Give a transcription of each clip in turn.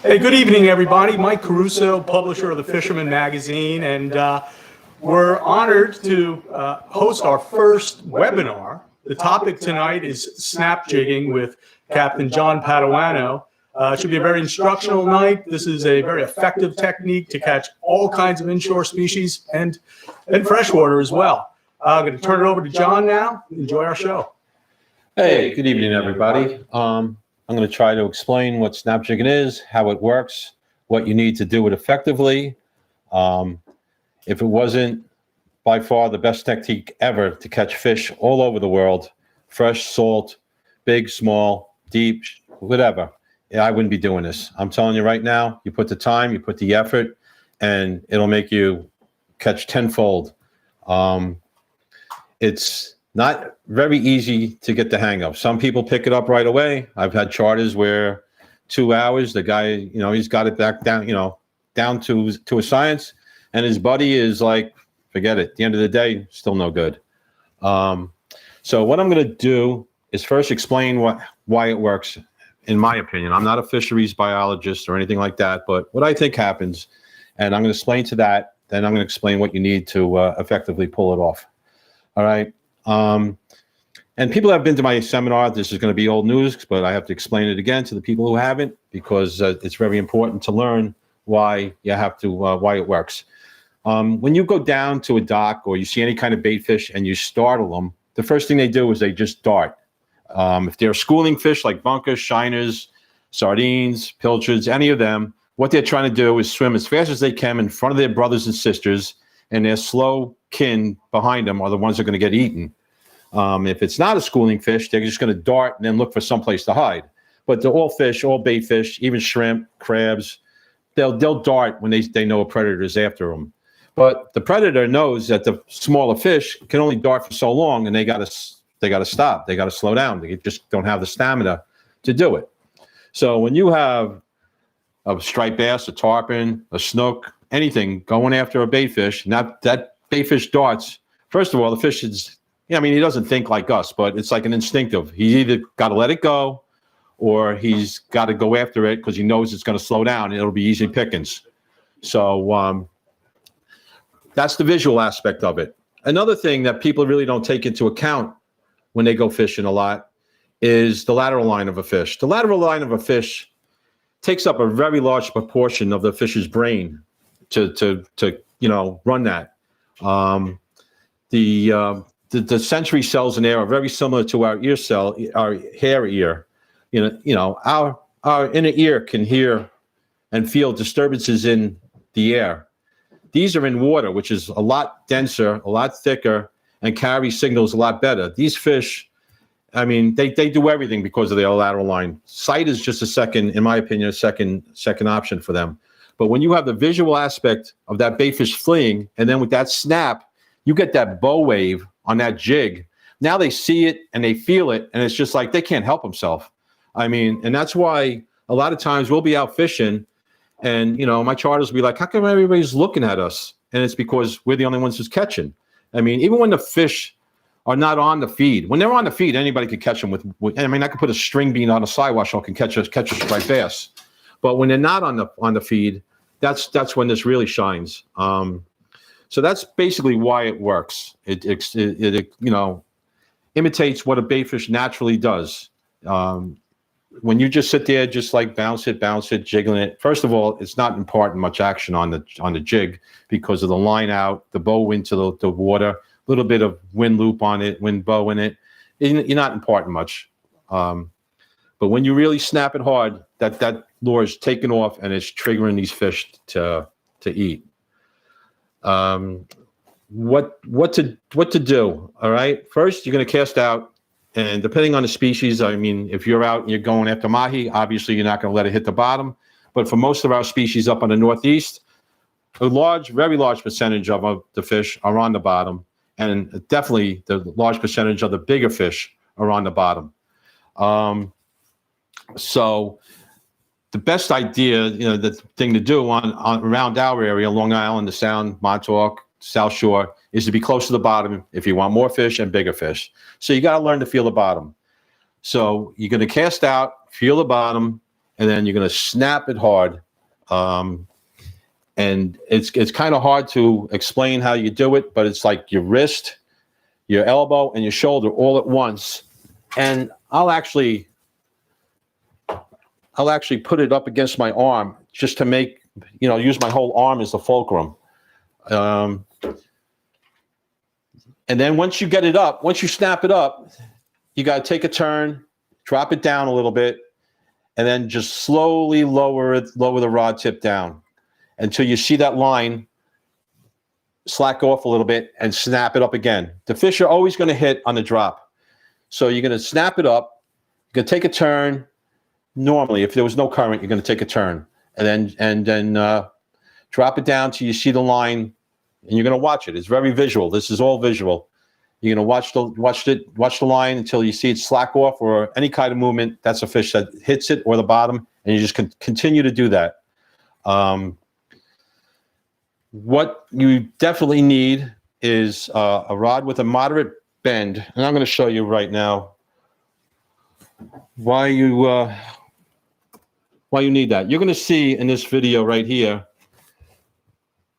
Hey, good evening, everybody. Mike Caruso, publisher of the Fisherman magazine, and we're honored to host our first webinar. The topic tonight is snap jigging with Captain John Paduano. It should be a very instructional night. This is a very effective technique to catch all kinds of inshore species and freshwater as well. I'm going to turn it over to John now. Enjoy our show. Hey, good evening, everybody. I'm going to try to explain what snap jigging is, how it works, what you need to do it effectively. If it wasn't by far the best technique ever to catch fish all over the world, fresh, salt, big, small, deep, whatever, I wouldn't be doing this. I'm telling you right now, you put the time, you put the effort, and it'll make you catch tenfold. It's not very easy to get the hang of. Some people pick it up right away. I've had charters where 2 hours, the guy, he's got it back down, down to a science, and his buddy is like, forget it. At the end of the day, still no good. So what I'm going to do is first explain why it works, in my opinion. I'm not a fisheries biologist or anything like that, but what I think happens, and I'm going to explain to that, then I'm going to explain what you need to effectively pull it off. All right. And people have been to my seminar. This is going to be old news, but I have to explain it again to the people who haven't, because it's very important to learn why you have to, why it works. When you go down to a dock or you see any kind of bait fish and you startle them, the first thing they do is they just dart. If they're schooling fish like bunkers, shiners, sardines, pilchards, any of them, what they're trying to do is swim as fast as they can in front of their brothers and sisters, and their slow kin behind them are the ones that are going to get eaten. If it's not a schooling fish, they're just going to dart and then look for someplace to hide. But all fish, all bait fish, even shrimp, crabs, they'll dart when they know a predator is after them. But the predator knows that the smaller fish can only dart for so long, and they got to stop. They got to slow down. They just don't have the stamina to do it. So when you have a striped bass, a tarpon, a snook, anything going after a bait fish, and that bait fish darts, first of all, the fish is, he doesn't think like us, but it's like an instinctive. He's either got to let it go, or he's got to go after it because he knows it's going to slow down and it'll be easy pickings. So that's the visual aspect of it. Another thing that people really don't take into account when they go fishing a lot is the lateral line of a fish. The lateral line of a fish takes up a very large proportion of the fish's brain to run that. The sensory cells in there are very similar to our ear cell, our hair ear. Our inner ear can hear and feel disturbances in the air. These are in water, which is a lot denser, a lot thicker, and carry signals a lot better. These fish, they do everything because of their lateral line. Sight is just a second, in my opinion, a second option for them. But when you have the visual aspect of that bait fish fleeing, and then with that snap, you get that bow wave on that jig. Now they see it and they feel it, and it's just like they can't help themselves. And that's why a lot of times we'll be out fishing, and my charters will be like, how come everybody's looking at us? And it's because we're the only ones who's catching. Even when the fish are not on the feed, when they're on the feed, anybody could catch them with I could put a string bean on a sidewash and can catch a striped bass. But when they're not on the feed, that's when this really shines. So that's basically why it works. It imitates what a bait fish naturally does. When you just sit there, just like bounce it, jiggling it. First of all, it's not imparting much action on the jig because of the line out, the bow into the water, a little bit of wind loop on it, wind bow in it. You're not imparting much. But when you really snap it hard, that lure is taking off and it's triggering these fish to eat. What to do? All right. First, you're going to cast out. And depending on the species, if you're out and you're going after Mahi, obviously you're not going to let it hit the bottom. But for most of our species up on the Northeast, very large percentage of the fish are on the bottom. And definitely the large percentage of the bigger fish are on the bottom. So the best idea, the thing to do on around our area, Long Island, the Sound, Montauk, South Shore, is to be close to the bottom if you want more fish and bigger fish. So you got to learn to feel the bottom. So you're going to cast out, feel the bottom, and then you're going to snap it hard. And it's kind of hard to explain how you do it, but it's like your wrist, your elbow, and your shoulder all at once. And I'll actually put it up against my arm just to make, use my whole arm as the fulcrum. And then once you get it up, once you snap it up, you got to take a turn, drop it down a little bit, and then just slowly lower the rod tip down until you see that line slack off a little bit and snap it up again. The fish are always going to hit on the drop. So you're going to snap it up, you're going to take a turn. Normally, if there was no current, you're going to take a turn and then drop it down till you see the line, and you're going to watch it. It's very visual. This is all visual. You're going to watch the line until you see it slack off or any kind of movement. That's a fish that hits it or the bottom, and you just continue to do that. What you definitely need is a rod with a moderate bend, and I'm going to show you right now why you need that. You're going to see in this video right here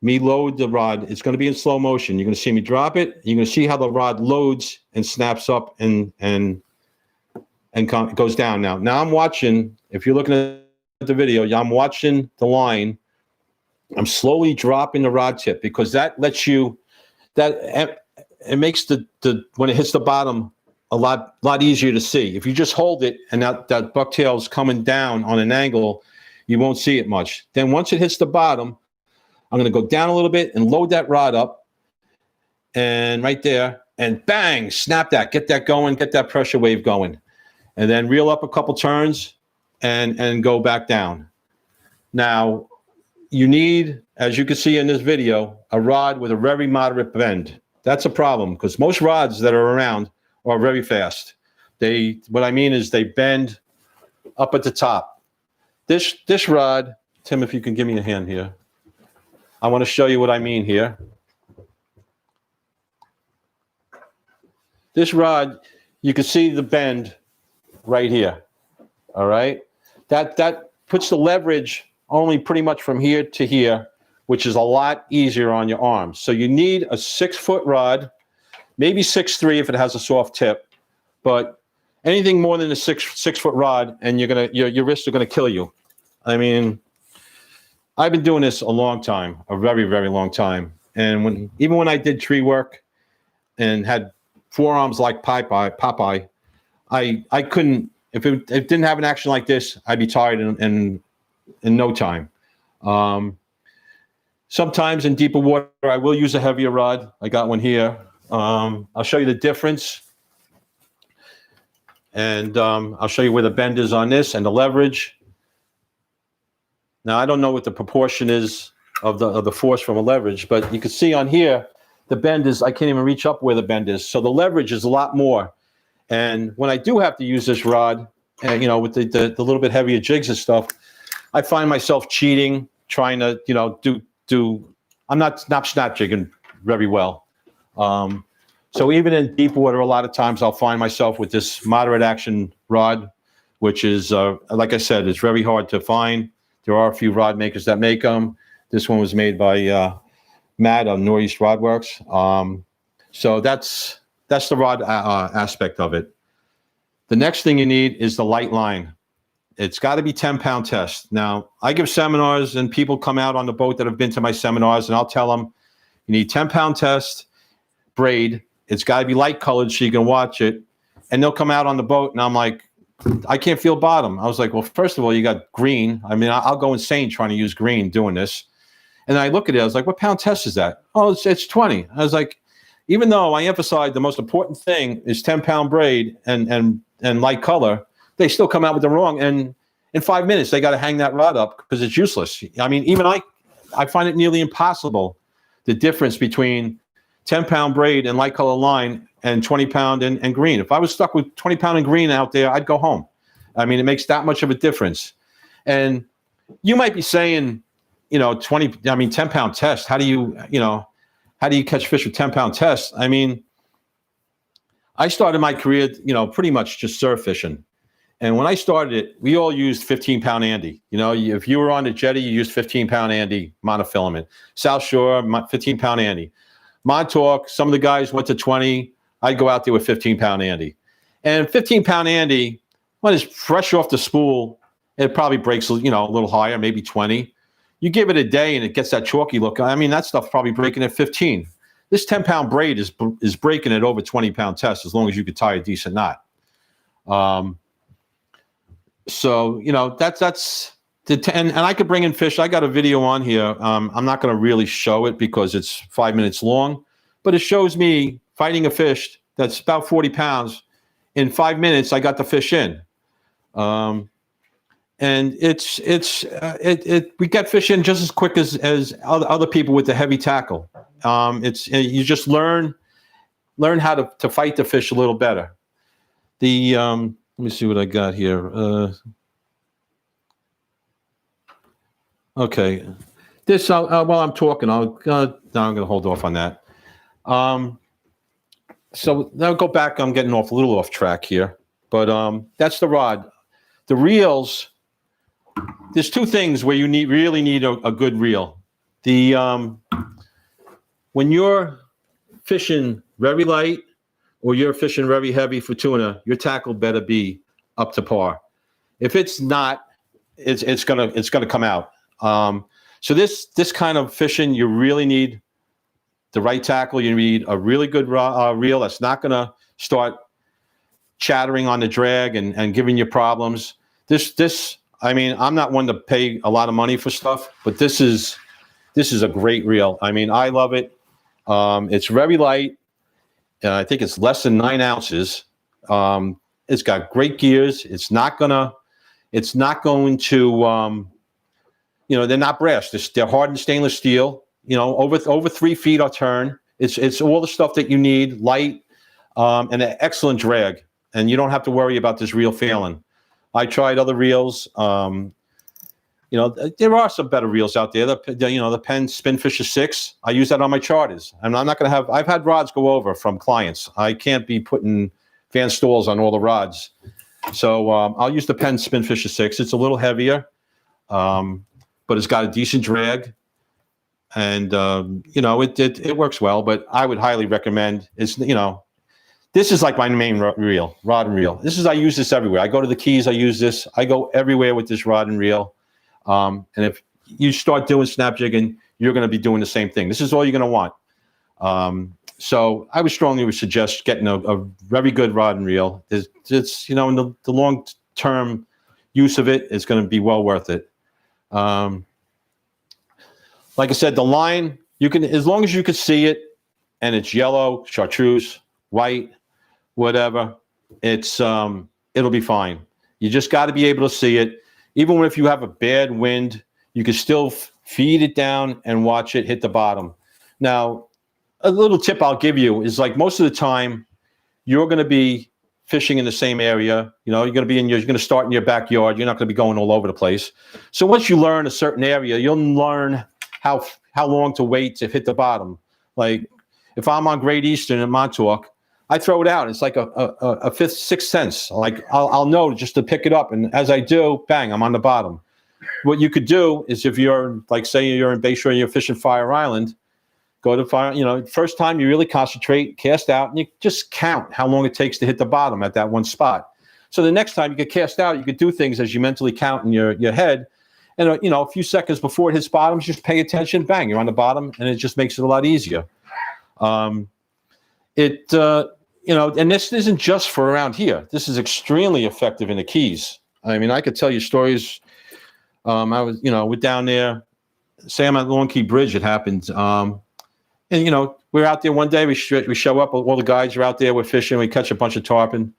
me load the rod. It's going to be in slow motion. You're going to see me drop it. You're going to see how the rod loads and snaps up and goes down. Now I'm watching. If you're looking at the video, I'm watching the line. I'm slowly dropping the rod tip because that lets you, it makes the when it hits the bottom a lot easier to see. If you just hold it and that bucktail's coming down on an angle, you won't see it much. Then once it hits the bottom, I'm going to go down a little bit and load that rod up, and right there, and bang, snap that, get that going, get that pressure wave going, and then reel up a couple turns and go back down. Now, you need, as you can see in this video, a rod with a very moderate bend. That's a problem because most rods that are around are very fast. What I mean is they bend up at the top. This rod, Tim, if you can give me a hand here. I want to show you what I mean here. This rod, you can see the bend right here. All right. That puts the leverage only pretty much from here to here, which is a lot easier on your arms. So you need a 6-foot rod, maybe 6'3" if it has a soft tip, but anything more than a 6-foot rod, and your wrists are gonna kill you. I mean, I've been doing this a long time, a very, very long time. And even when I did tree work and had forearms like Popeye, I couldn't, if it didn't have an action like this, I'd be tired in no time. Sometimes in deeper water, I will use a heavier rod. I got one here. I'll show you the difference. And I'll show you where the bend is on this and the leverage. Now, I don't know what the proportion is of the force from a leverage, but you can see on here, the bend is, I can't even reach up where the bend is. So the leverage is a lot more. And when I do have to use this rod, with the little bit heavier jigs and stuff, I find myself cheating, trying to, I'm not snap jigging very well. So even in deep water, a lot of times I'll find myself with this moderate action rod, which is, like I said, it's very hard to find. There are a few rod makers that make them. This one was made by Matt on Northeast Rod Works. So that's the rod aspect of it. The next thing you need is the light line. It's got to be 10-pound test. Now, I give seminars, and people come out on the boat that have been to my seminars, and I'll tell them, you need 10-pound test, braid. It's got to be light colored so you can watch it. And they'll come out on the boat, and I'm like, I can't feel bottom. I was like, well, first of all, you got green. I mean, I'll go insane trying to use green doing this. And I look at it, I was like, what pound test is that? Oh, it's 20. I was like, even though I emphasize the most important thing is 10-pound braid and light color, they still come out with the wrong. And in 5 minutes, they got to hang that rod up because it's useless. I mean, even I find it nearly impossible, the difference between 10-pound braid and light color line and 20-pound and green. If I was stuck with 20-pound and green out there, I'd go home. I mean, it makes that much of a difference. And you might be saying, 10-pound test. How do you catch fish with 10-pound test? I mean, I started my career, pretty much just surf fishing. And when I started it, we all used 15-pound Andy. You know, if you were on the jetty, you used 15-pound Andy monofilament. South Shore, 15-pound Andy. Montauk, some of the guys went to 20. I'd go out there with 15-pound Andy. And 15-pound Andy, when it's fresh off the spool, it probably breaks, you know, a little higher, maybe 20. You give it a day and it gets that chalky look. I mean, that stuff's probably breaking at 15. This 10-pound braid is breaking at over 20-pound test as long as you could tie a decent knot. So, you know, that's the 10, and I could bring in fish. I got a video on here. I'm not going to really show it because it's 5 minutes long, but it shows me fighting a fish that's about 40 pounds. In 5 minutes, I got the fish in. And we get fish in just as quick as other people with the heavy tackle. You just learn how to fight the fish a little better. Let me see what I got here. Okay, this while I'm talking, now I'm going to hold off on that. So now go back. I'm getting a little off track here, but that's the rod. The reels. There's two things where you really need a good reel. When you're fishing very light or you're fishing very heavy for tuna, your tackle better be up to par. If it's not, it's gonna come out. So this kind of fishing, you really need the right tackle. You need a really good reel that's not gonna start chattering on the drag and giving you problems. I mean, I'm not one to pay a lot of money for stuff, but this is a great reel. I mean, I love it. It's very light. I think it's less than 9 ounces. It's got great gears. It's not going to, you know, they're not brass. They're hardened stainless steel, you know, over 3 feet a turn. It's all the stuff that you need, light, and an excellent drag. And you don't have to worry about this reel failing. I tried other reels. You know, there are some better reels out there. The Penn Spinfisher 6. I use that on my charters. And I'm not going to have. I've had rods go over from clients. I can't be putting Van Stalls on all the rods. So I'll use the Penn Spinfisher 6. It's a little heavier, but it's got a decent drag. And you know, it works well. But I would highly recommend. This is like my main rod and reel. I use this everywhere. I go to the Keys. I use this. I go everywhere with this rod and reel. And if you start doing snap jigging, you're going to be doing the same thing. This is all you're going to want. So I would strongly suggest getting a very good rod and reel. It's you know, in the long-term use of it, it's going to be well worth it. Like I said, the line, you can, as long as you can see it and it's yellow, chartreuse, white, whatever, it'll be fine. You just got to be able to see it. Even if you have a bad wind, you can still feed it down and watch it hit the bottom. Now, a little tip I'll give you is, like, most of the time, you're going to be fishing in the same area. You know, you're going to start in your backyard. You're not going to be going all over the place. So once you learn a certain area, you'll learn how long to wait to hit the bottom. Like, if I'm on Great Eastern in Montauk, I throw it out. It's like a fifth, sixth sense. Like, I'll know just to pick it up. And as I do, bang, I'm on the bottom. What you could do is, if you're, like, say you're in Bayshore and you're fishing Fire Island, go to Fire, you know, first time you really concentrate, cast out, and you just count how long it takes to hit the bottom at that one spot. So the next time you get cast out, you could do things as you mentally count in your head. And, you know, a few seconds before it hits bottom, just pay attention, bang, you're on the bottom, and it just makes it a lot easier. You know, and this isn't just for around here. This is extremely effective in the Keys. I mean, I could tell you stories. We're down there, say I'm at Long Key Bridge, it happened. And, you know, we're out there one day, we show up, all the guys are out there, we're fishing, we catch a bunch of tarpon.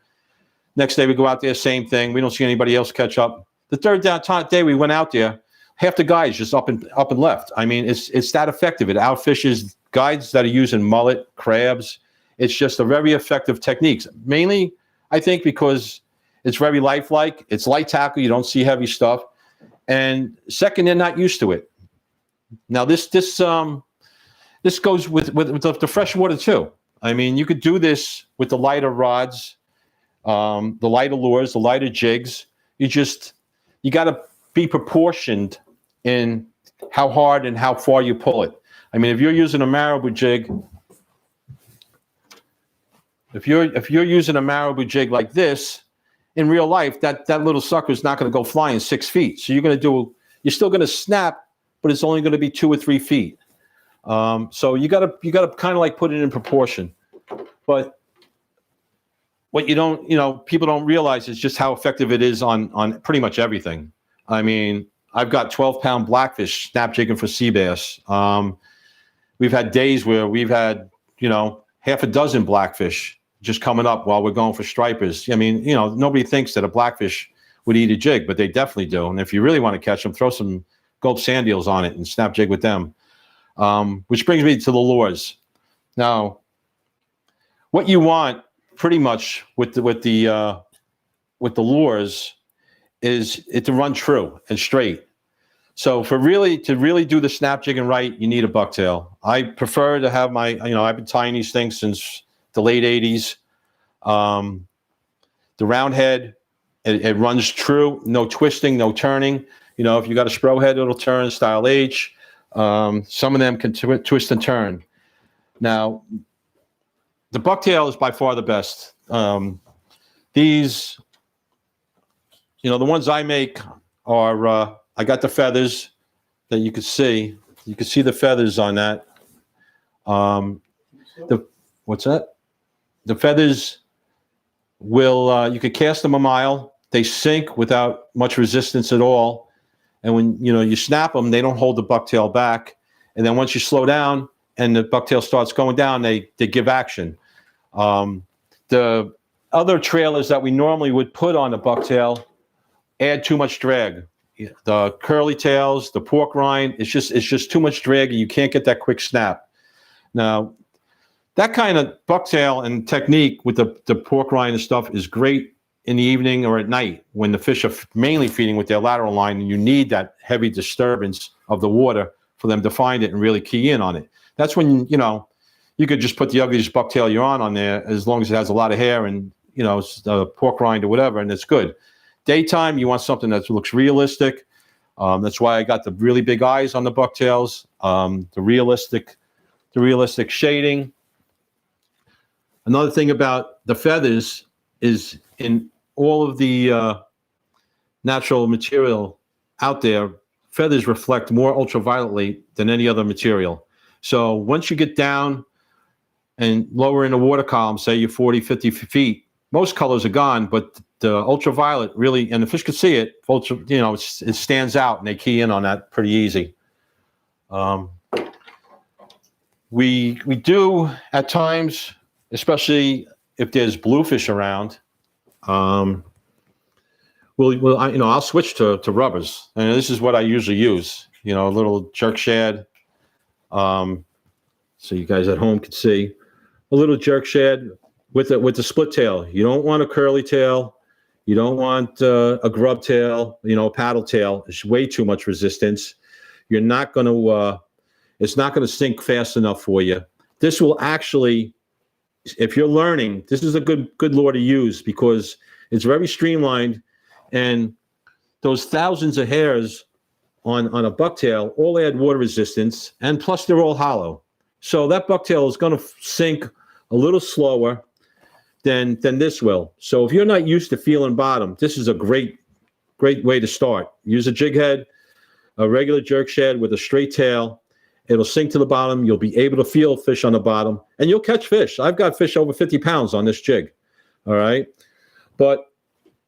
Next day we go out there, same thing. We don't see anybody else catch up. The third day we went out there, half the guys just up and left. I mean, it's that effective. It outfishes guides that are using mullet, crabs. It's just a very effective technique. Mainly, I think, because it's very lifelike. It's light tackle. You don't see heavy stuff. And second, they're not used to it. Now, this goes with the fresh water too. I mean, you could do this with the lighter rods. the lighter lures, the lighter jigs. You got to be proportioned in how hard and how far you pull it. I mean, if you're using a marabou jig, if you're using a marabou jig like this, in real life, that little sucker is not going to go flying 6 feet. So you're still going to snap, but it's only going to be 2 or 3 feet. So you got to kind of like put it in proportion. But what people don't realize is just how effective it is on pretty much everything. I mean, I've got 12-pound blackfish snap jigging for sea bass. We've had days where we've had, half a dozen blackfish just coming up while we're going for stripers. I mean, nobody thinks that a blackfish would eat a jig, but they definitely do. And if you really want to catch them, throw some gulp sand eels on it and snap jig with them. Which brings me to the lures. Now, what you want pretty much with the lures is it to run true and straight. So to really do the snap jigging right, you need a bucktail. I prefer to have I've been tying these things since the late 80s. The round head, it runs true, no twisting, no turning. If you got a spro head, it'll turn style H. Some of them can twist and turn. Now, the bucktail is by far the best. These, the ones I make are, I got the feathers that you can see. You can see the feathers on that. What's that? The feathers you could cast them a mile. They sink without much resistance at all. And when, you snap them, they don't hold the bucktail back. And then once you slow down and the bucktail starts going down, they give action. The other trailers that we normally would put on the bucktail add too much drag. The curly tails, the pork rind, it's just too much drag, and you can't get that quick snap. Now, that kind of bucktail and technique with the pork rind and stuff is great in the evening or at night when the fish are mainly feeding with their lateral line, and you need that heavy disturbance of the water for them to find it and really key in on it. That's when, you could just put the ugliest bucktail you're on there, as long as it has a lot of hair and, pork rind or whatever, and it's good. Daytime, you want something that looks realistic. That's why I got the really big eyes on the bucktails, the realistic shading. Another thing about the feathers is in all of the natural material out there, feathers reflect more ultravioletly than any other material. So once you get down and lower in the water column, say you're 40, 50 feet, most colors are gone, but the ultraviolet really, and the fish can see it, it stands out, and they key in on that pretty easy. We do at times, especially if there's bluefish around, I'll switch to rubbers, and this is what I usually use. A little jerk shad, so you guys at home can see a little jerk shad with the split tail. You don't want a curly tail. You don't want a grub tail. A paddle tail. It's way too much resistance. You're not going to. It's not going to sink fast enough for you. This will actually, if you're learning, this is a good lure to use because it's very streamlined, and those thousands of hairs on a bucktail all add water resistance, and plus they're all hollow. So that bucktail is going to sink a little slower than this will. So if you're not used to feeling bottom, this is a great way to start. Use a jig head, a regular jerk shad with a straight tail. It'll sink to the bottom. You'll be able to feel fish on the bottom, and you'll catch fish. I've got fish over 50 pounds on this jig. All right. But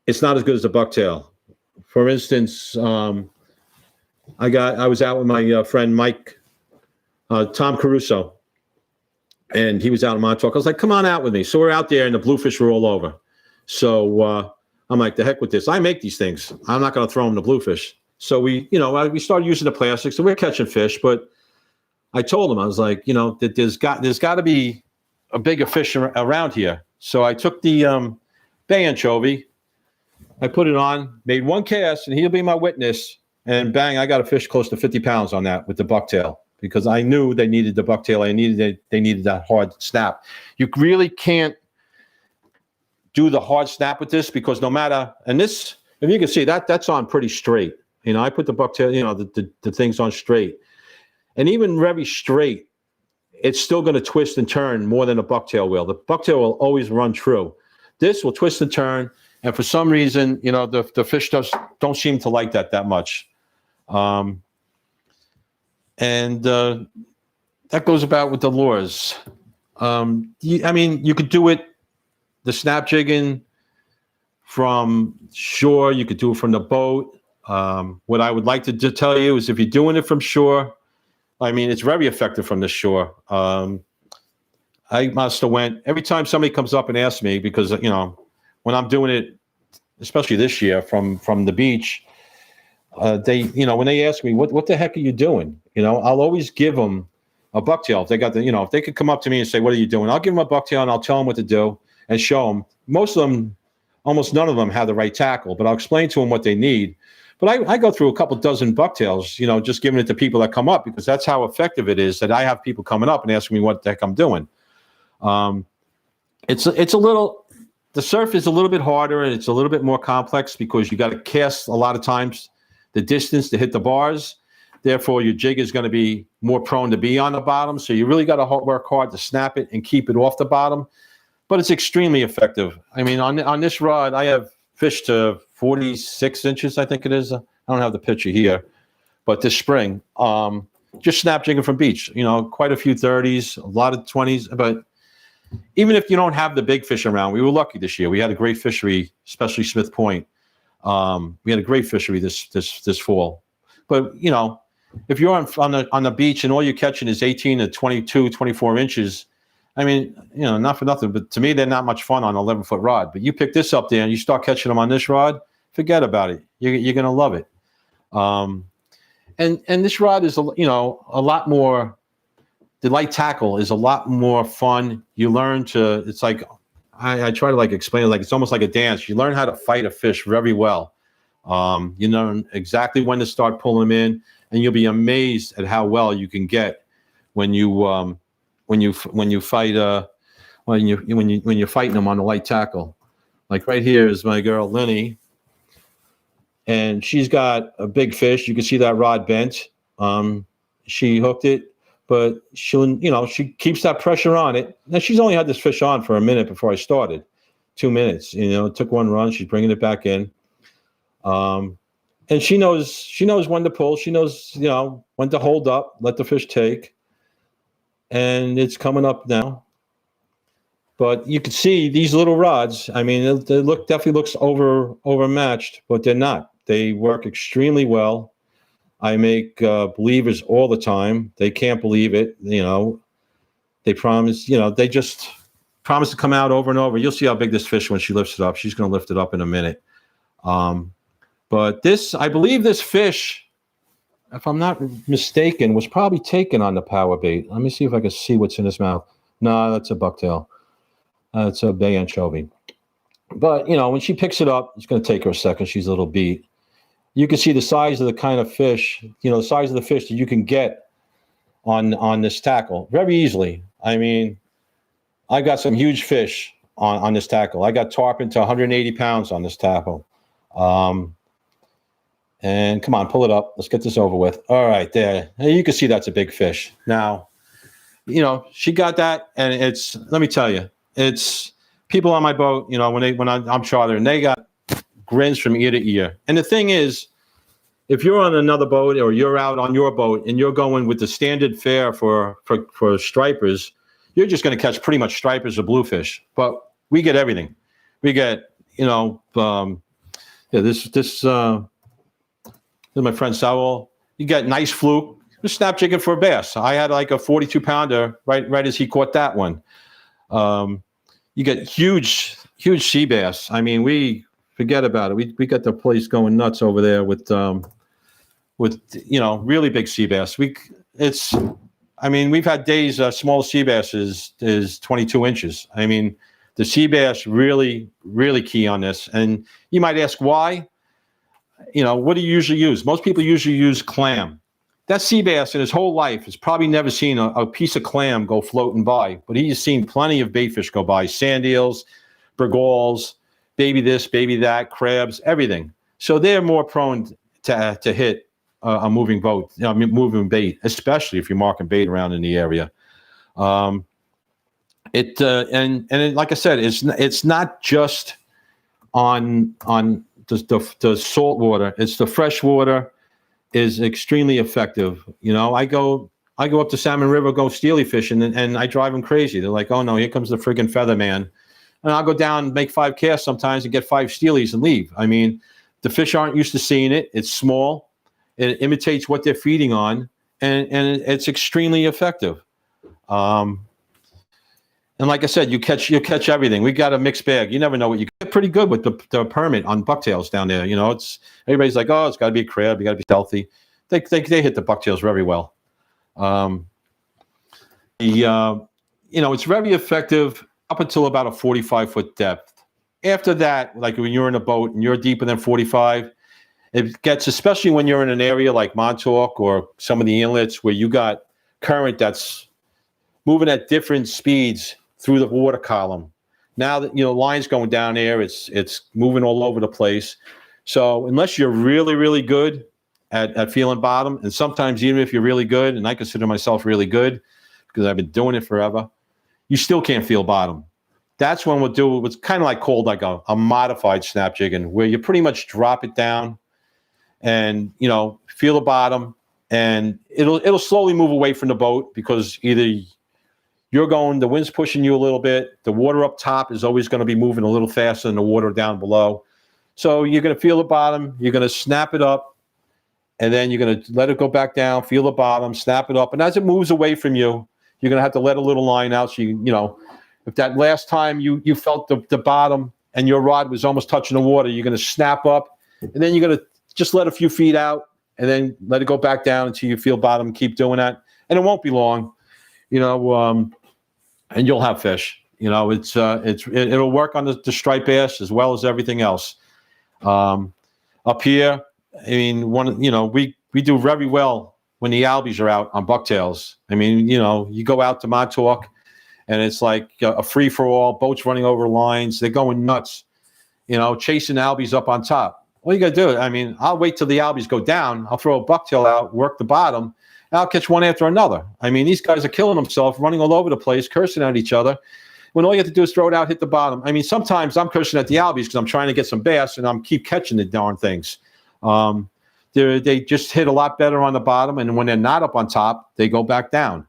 it's not as good as a bucktail. For instance, I was out with my friend Mike, Tom Caruso, and he was out in Montauk. I was like, come on out with me. So we're out there, and the bluefish were all over. So I'm like, the heck with this. I make these things. I'm not going to throw them to bluefish. So we started using the plastics, and we're catching fish. But I told him, I was like, that there's got to be a bigger fish around here. So I took the bay anchovy, I put it on, made one cast, and he'll be my witness. And bang, I got a fish close to 50 pounds on that with the bucktail, because I knew they needed the bucktail. They needed that hard snap. You really can't do the hard snap with this, because no matter, and this, if you can see that's on pretty straight. I put the bucktail, the things on straight, and even very straight, it's still going to twist and turn more than a bucktail will. The bucktail will always run true. This will twist and turn, and for some reason, the fish don't seem to like that much. And that goes about with the lures. You could do it, the snap jigging from shore. You could do it from the boat. What I would like to tell you is if you're doing it from shore, it's very effective from the shore. I must have went, every time somebody comes up and asks me, because, when I'm doing it, especially this year from the beach, they, when they ask me, what the heck are you doing? I'll always give them a bucktail. If they got if they could come up to me and say, what are you doing? I'll give them a bucktail and I'll tell them what to do and show them. Most of them, almost none of them have the right tackle, but I'll explain to them what they need. But I go through a couple dozen bucktails, just giving it to people that come up, because that's how effective it is, that I have people coming up and asking me what the heck I'm doing. It's a little, the surf is a little bit harder and it's a little bit more complex, because you got to cast a lot of times the distance to hit the bars. Therefore, your jig is going to be more prone to be on the bottom. So you really got to work hard to snap it and keep it off the bottom. But it's extremely effective. On this rod, I have fish to 46 inches, I think it is. I don't have the picture here. But this spring, just snap jigging from beach. Quite a few 30s, a lot of 20s. But even if you don't have the big fish around, we were lucky this year. We had a great fishery, especially Smith Point. We had a great fishery this fall. But, if you're on the beach and all you're catching is 18 to 22, 24 inches, not for nothing, but to me, they're not much fun on an 11-foot rod. But you pick this up there and you start catching them on this rod, forget about it. You're going to love it. And this rod is, a lot more, the light tackle is a lot more fun. You learn to, it's like, I try to explain it, it's almost like a dance. You learn how to fight a fish very well. You know exactly when to start pulling them in, and you'll be amazed at how well you can get when you're fighting them on the light tackle. Like right here is my girl Lenny, and she's got a big fish. You can see that rod bent. She hooked it, but she keeps that pressure on it. Now she's only had this fish on for a minute before I started. 2 minutes. It took one run. She's bringing it back in. And she knows when to pull. She knows, when to hold up, let the fish take. And it's coming up now. But you can see these little rods. They definitely looks overmatched, but they're not. They work extremely well. I make believers all the time. They can't believe it. They promise, they just promise to come out over and over. You'll see how big this fish, when she lifts it up, she's going to lift it up in a minute. But I believe this fish, if I'm not mistaken, was probably taken on the power bait. Let me see if I can see what's in his mouth. No, that's a bucktail. It's a bay anchovy. But, when she picks it up, it's going to take her a second. She's a little beat. You can see the size of the kind of fish, the size of the fish that you can get on this tackle very easily. I got some huge fish on this tackle. I got tarpon to 180 pounds on this tackle. And come on, pull it up. Let's get this over with. All right, there. You can see that's a big fish. Now, she got that, and let me tell you, it's people on my boat, when I'm chartering, they got grins from ear to ear. And the thing is, if you're on another boat or you're out on your boat and you're going with the standard fare for stripers, you're just going to catch pretty much stripers or bluefish. But we get everything. We get, this is my friend Saul. You get nice fluke. Just snap jigging for a bass. I had like a 42 pounder right as he caught that one. You get huge sea bass. We forget about it. We got the place going nuts over there with really big sea bass. We've had days small sea bass is 22 inches. The sea bass really, really key on this. And you might ask why. What do you usually use? Most people usually use clam. That sea bass in his whole life has probably never seen a piece of clam go floating by, but he's seen plenty of baitfish go by, sand eels, bergals, baby this, baby that, crabs, everything. So they're more prone to hit a moving boat, moving bait, especially if you're marking bait around in the area. And like I said, it's not just on the salt water. It's the fresh water is extremely effective. I go up to Salmon River, go steely fishing, and I drive them crazy. They're like, oh no, here comes the friggin' feather man. And I'll go down, make 5 casts sometimes and get 5 steelies and leave. I mean, the fish aren't used to seeing it. It's small. It imitates what they're feeding on, and it's extremely effective. And like I said, you'll catch everything. We got a mixed bag. You never know what you get. Pretty good with the permit on bucktails down there. It's everybody's like, oh, it's got to be a crab. You got to be healthy. They hit the bucktails very well. It's very effective up until about a 45-foot depth. After that, like when you're in a boat and you're deeper than 45, it gets, especially when you're in an area like Montauk or some of the inlets where you got current that's moving at different speeds through the water column. Now that lines going down there, it's moving all over the place. So unless you're really, really good at feeling bottom, and sometimes even if you're really good, and I consider myself really good because I've been doing it forever, you still can't feel bottom. That's when we'll do what's kind of called like a modified snap jigging, where you pretty much drop it down and feel the bottom, and it'll slowly move away from the boat because either the wind's pushing you a little bit. The water up top is always going to be moving a little faster than the water down below. So you're going to feel the bottom. You're going to snap it up, and then you're going to let it go back down, feel the bottom, snap it up. And as it moves away from you, you're going to have to let a little line out. So if that last time you felt the bottom and your rod was almost touching the water, you're going to snap up, and then you're going to just let a few feet out, and then let it go back down until you feel bottom. Keep doing that, and it won't be long. And you'll have fish. It'll work on the striped bass as well as everything else. Up here, I mean, we do very well when the albies are out on bucktails. I mean, you go out to Montauk, and it's like a free for all. Boats running over lines, they're going nuts. Chasing albies up on top. What are you gonna do? I mean, I'll wait till the albies go down. I'll throw a bucktail out, work the bottom. I'll catch one after another. I mean, these guys are killing themselves, running all over the place, cursing at each other, when all you have to do is throw it out, hit the bottom. I mean, sometimes I'm cursing at the albies because I'm trying to get some bass, and I'm keep catching the darn things. They just hit a lot better on the bottom, and when they're not up on top, they go back down.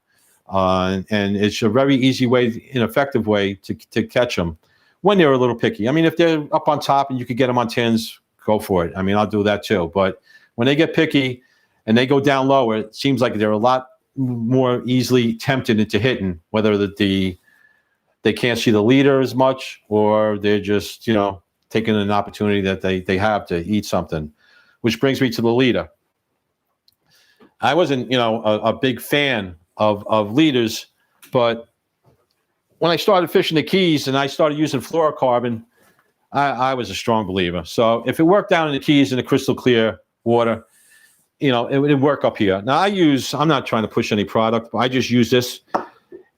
And it's a very easy way, an effective way to catch them when they're a little picky. I mean, if they're up on top and you could get them on tins, go for it. I mean, I'll do that too. But when they get picky and they go down lower, it seems like they're a lot more easily tempted into hitting, whether they can't see the leader as much, or they're just, taking an opportunity that they have to eat something, which brings me to the leader. I wasn't, a big fan of leaders, but when I started fishing the Keys and I started using fluorocarbon, I was a strong believer. So if it worked down in the Keys in the crystal clear water, it would work up here. Now I'm not trying to push any product, but I just use this.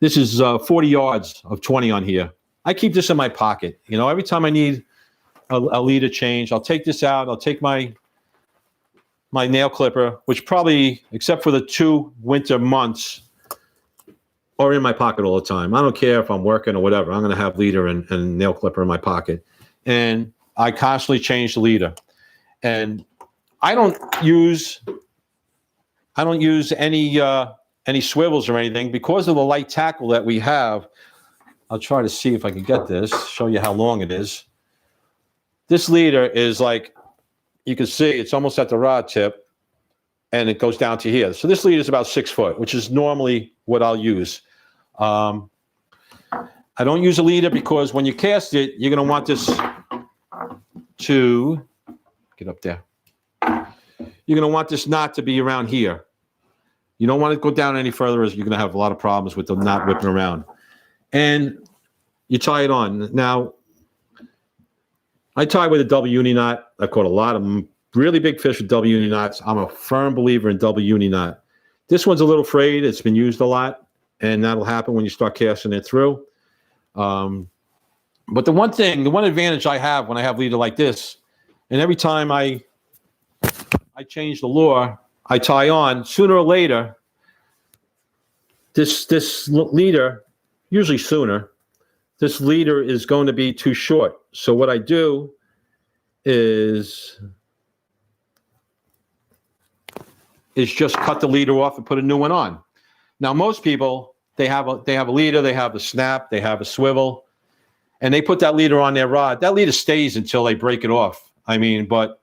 This is 40 yards of 20 on here. I keep this in my pocket. Every time I need a leader change, I'll take this out. I'll take my nail clipper, which probably, except for the 2 winter months, are in my pocket all the time. I don't care if I'm working or whatever. I'm going to have leader and nail clipper in my pocket. And I constantly change the leader. And I don't use any swivels or anything because of the light tackle that we have. I'll try to see if I can get this, show you how long it is. This leader is like, you can see it's almost at the rod tip, and it goes down to here. So this leader is about 6 foot, which is normally what I'll use. I don't use a leader because when you cast it, you're going to want this to get up there. You're going to want this knot to be around here. You don't want to go down any further, as you're going to have a lot of problems with the knot whipping around. And you tie it on. Now, I tie with a double uni knot. I caught a lot of really big fish with double uni knots. I'm a firm believer in double uni knot. This one's a little frayed. It's been used a lot, and that'll happen when you start casting it through. But the one advantage I have when I have leader like this, and every time I change the lure, I tie on, sooner or later, this leader, usually sooner, this leader is going to be too short. So what I do is just cut the leader off and put a new one on. Now, most people, they have a leader, they have a snap, they have a swivel, and they put that leader on their rod. That leader stays until they break it off. I mean, but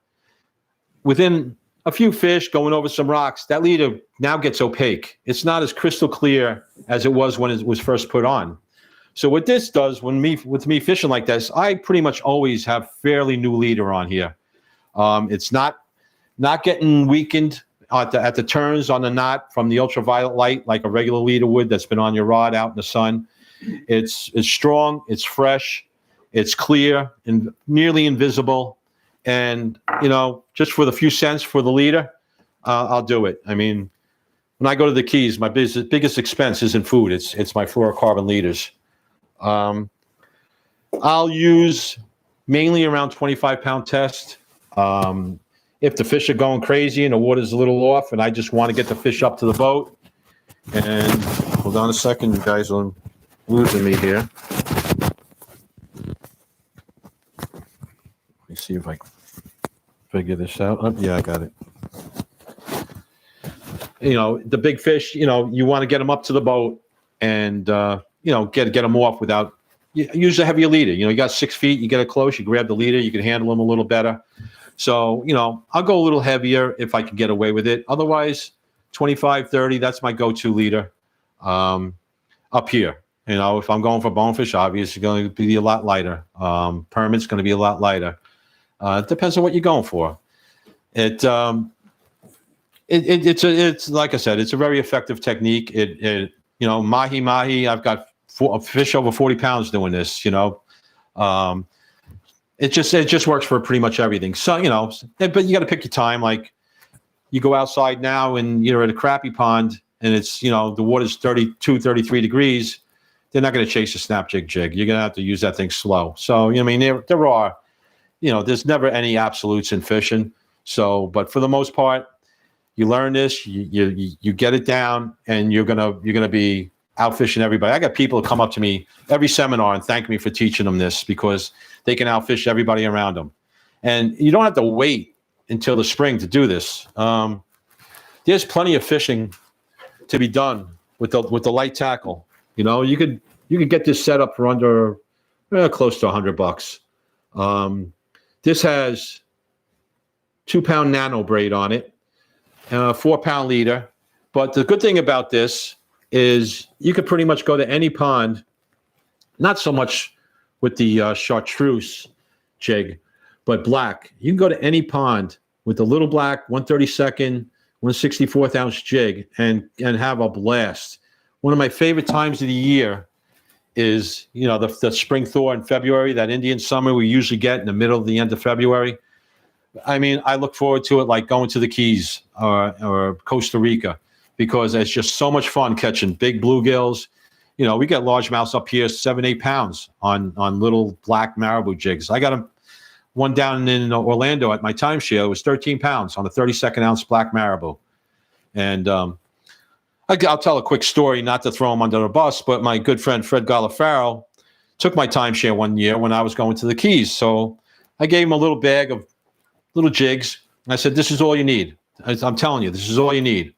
within a few fish going over some rocks, that leader now gets opaque. It's not as crystal clear as it was when it was first put on. So what this does with me fishing like this, I pretty much always have fairly new leader on here. It's not getting weakened at the turns on the knot from the ultraviolet light like a regular leader would that's been on your rod out in the sun. It's strong, it's fresh, it's clear and nearly invisible. And, just for the few cents for the leader, I'll do it. I mean, when I go to the Keys, my biggest expense isn't food. It's my fluorocarbon leaders. I'll use mainly around 25-pound test. If the fish are going crazy and the water's a little off and I just want to get the fish up to the boat. And hold on a second, you guys are losing me here. Let me see if I can figure this out. Oh, yeah, I got it. The big fish, you want to get them up to the boat and, get them off without, use a heavier leader. You got 6 feet, you get it close, you grab the leader, you can handle them a little better. So, I'll go a little heavier if I can get away with it. Otherwise, 25, 30, that's my go-to leader up here. If I'm going for bonefish, obviously, it's going to be a lot lighter. Permit's going to be a lot lighter. It depends on what you're going for. It's like I said, it's a very effective technique. Mahi, I've got fish over 40 pounds doing this, It just works for pretty much everything. So, but you got to pick your time. Like you go outside now and you're at a crappie pond and it's, the water's 32, 33 degrees. They're not going to chase a snap jig. You're going to have to use that thing slow. So, there are, there's never any absolutes in fishing. So, but for the most part, you learn this, you get it down and you're going to be out fishing everybody. I got people that come up to me every seminar and thank me for teaching them this because they can outfish everybody around them. And you don't have to wait until the spring to do this. There's plenty of fishing to be done with the light tackle. You could get this set up for under close to $100. This has 2-pound nano braid on it, 4-pound leader. But the good thing about this is you could pretty much go to any pond, not so much with the chartreuse jig, but black. You can go to any pond with the little black 132nd, 164th ounce jig and have a blast. One of my favorite times of the year is, the spring thaw in February, that Indian summer we usually get in the middle of the end of February. I mean, I look forward to it like going to the Keys or Costa Rica because it's just so much fun catching big bluegills. We get largemouths up here, 7-8 pounds on little black marabou jigs. I got one down in Orlando at my timeshare. It was 13 pounds on a 32nd ounce black marabou. And I'll tell a quick story, not to throw him under the bus, but my good friend Fred Galafaro took my timeshare one year when I was going to the Keys. So I gave him a little bag of little jigs. And I said, this is all you need. I'm telling you, this is all you need.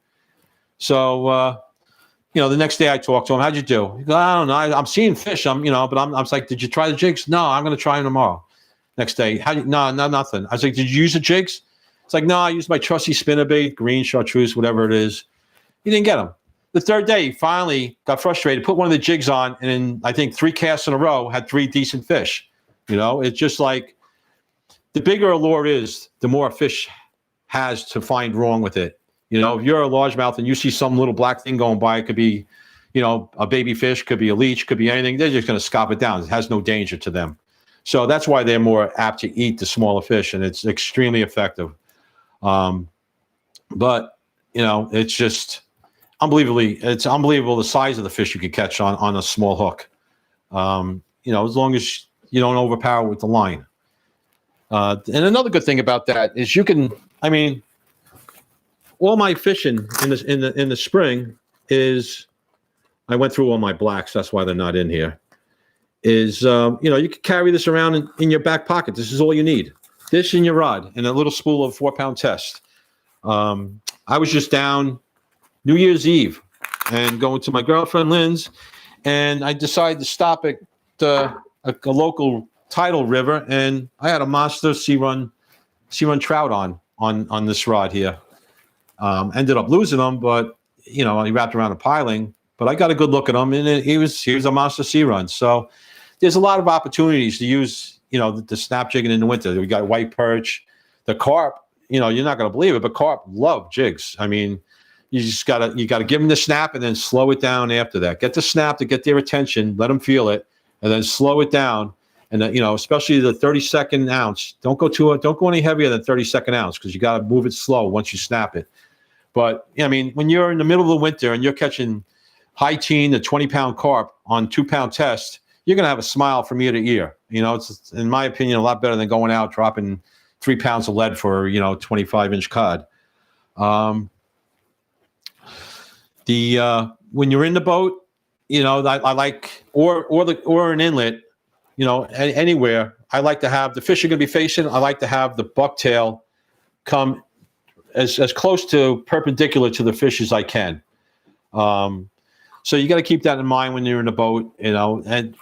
So, the next day I talked to him. How'd you do? He goes, I don't know. I'm seeing fish. I was like, did you try the jigs? No, I'm going to try them tomorrow. Next day, no, nothing. I was like, did you use the jigs? It's like, no, I used my trusty spinnerbait, green chartreuse, whatever it is. He didn't get them. The third day, he finally got frustrated, put one of the jigs on, and in, I think, 3 casts in a row, had 3 decent fish. It's just like the bigger a lure is, the more a fish has to find wrong with it. If you're a largemouth and you see some little black thing going by, it could be, a baby fish, could be a leech, could be anything. They're just going to scop it down. It has no danger to them. So that's why they're more apt to eat the smaller fish, and it's extremely effective. But, it's just unbelievable the size of the fish you could catch on a small hook. As long as you don't overpower with the line. And another good thing about that is you can, I mean, all my fishing in the spring is, I went through all my blacks. That's why they're not in here. Is you can carry this around in your back pocket. This is all you need. This in your rod and a little spool of 4-pound test. I was just down New Year's Eve and going to my girlfriend Lynn's, and I decided to stop at a local tidal river, and I had a monster sea run trout on this rod here. Ended up losing them, but he wrapped around a piling. But I got a good look at him, and he was a monster sea run. So there's a lot of opportunities to use the snap jigging in the winter. We got white perch, the carp. You're not going to believe it, but carp love jigs. I mean, you gotta give them the snap and then slow it down after that. Get the snap to get their attention, let them feel it, and then slow it down. And then, especially the 32nd ounce. Don't go any heavier than 32nd ounce because you got to move it slow once you snap it. But I mean, when you're in the middle of the winter and you're catching high teen to 20-pound carp on 2-pound test, you're going to have a smile from ear to ear. It's, in my opinion, a lot better than going out dropping 3 pounds of lead for, 25-inch cod. When you're in the boat, I like, or an inlet, anywhere, I like to have the fish are going to be facing. I like to have the bucktail come as close to perpendicular to the fish as I can. So you got to keep that in mind when you're in the boat,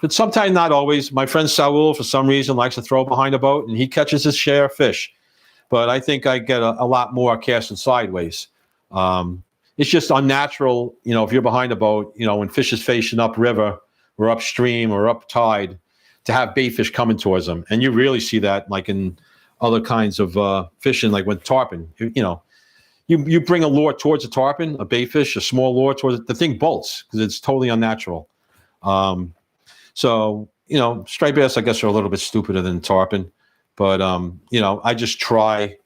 but sometimes, not always. My friend Saul, for some reason, likes to throw behind the boat, and he catches his share of fish. But I think I get a lot more casting sideways. It's just unnatural, if you're behind a boat, when fish is facing upriver or upstream or up tide, to have bait fish coming towards them. And you really see that like in other kinds of fishing, like with tarpon. You bring a lure towards a tarpon, a bait fish, a small lure towards it, the thing bolts because it's totally unnatural. So striped bass, I guess, are a little bit stupider than tarpon, but I just try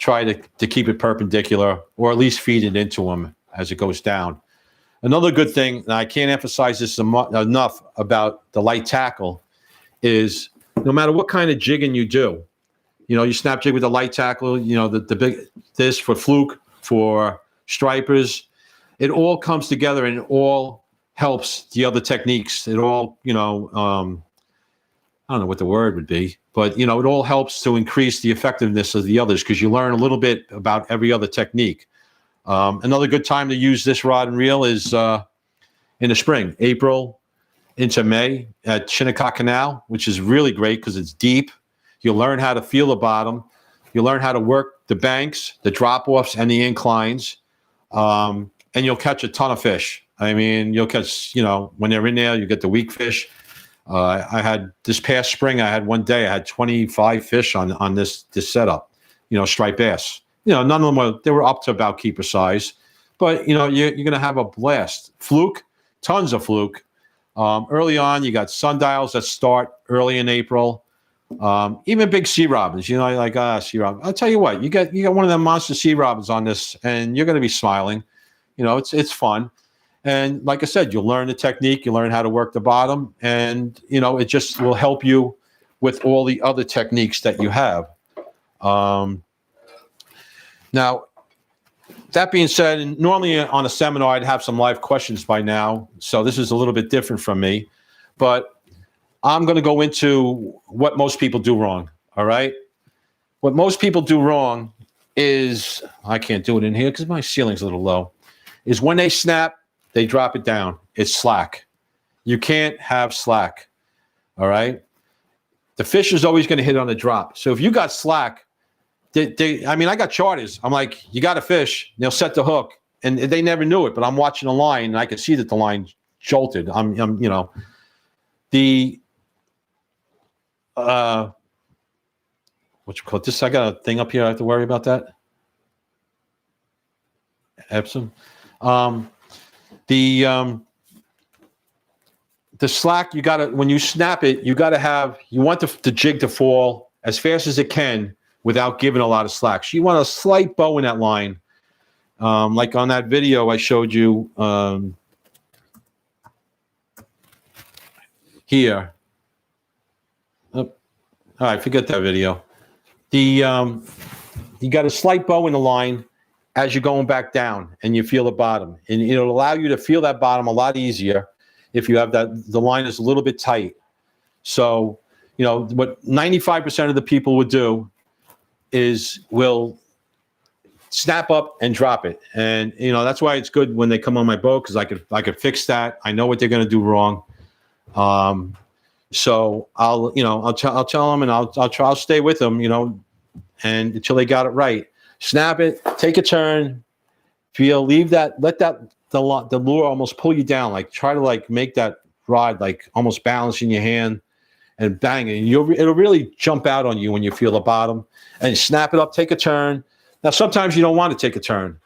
to keep it perpendicular or at least feed it into them as it goes down. Another good thing, and I can't emphasize this enough about the light tackle, is no matter what kind of jigging you do, you snap jig with a light tackle, the big, this for fluke, for stripers, it all comes together and it all helps the other techniques. It all, I don't know what the word would be, but, it all helps to increase the effectiveness of the others because you learn a little bit about every other technique. Another good time to use this rod and reel is in the spring, April into May at Shinnecock Canal, which is really great because it's deep. You'll learn how to feel the bottom. You'll learn how to work the banks, the drop-offs, and the inclines, and you'll catch a ton of fish. I mean, you'll catch, when they're in there, you get the weak fish. I had this past spring, one day I had 25 fish on this setup, striped bass. None of them they were up to about keeper size, but, you're going to have a blast. Fluke, tons of fluke. Early on, you got sundials that start early in April. Even big sea robins, sea robin. I'll tell you what, you get one of them monster sea robins on this, and you're going to be smiling. It's fun. And like I said, you'll learn the technique, you learn how to work the bottom, and it just will help you with all the other techniques that you have. Now, that being said, and normally on a seminar, I'd have some live questions by now. So this is a little bit different from me, but I'm going to go into what most people do wrong. All right. What most people do wrong is, I can't do it in here because my ceiling's a little low, is when they snap, they drop it down. It's slack. You can't have slack. All right. The fish is always going to hit on the drop. So if you got slack, I got charters. I'm like, you got a fish. They'll set the hook, and they never knew it. But I'm watching the line, and I could see that the line jolted. What you call it? This, I got a thing up here. I have to worry about that. Epsom. The slack, you gotta, when you snap it, you want the jig to fall as fast as it can without giving a lot of slack. So you want a slight bow in that line. Like on that video I showed you here. All right, forget that video. The you got a slight bow in the line as you're going back down, and you feel the bottom, and it'll allow you to feel that bottom a lot easier if you have the line is a little bit tight. So, what 95% of the people would do is will snap up and drop it, and that's why it's good when they come on my boat, because I could fix that. I know what they're going to do wrong. So I'll tell them, and I'll stay with them, and until they got it right. Snap it, take a turn, let the lure almost pull you down, like try to like make that rod like almost balance in your hand, and bang it. And it'll really jump out on you when you feel the bottom, and snap it up, take a turn. Now, sometimes you don't want to take a turn.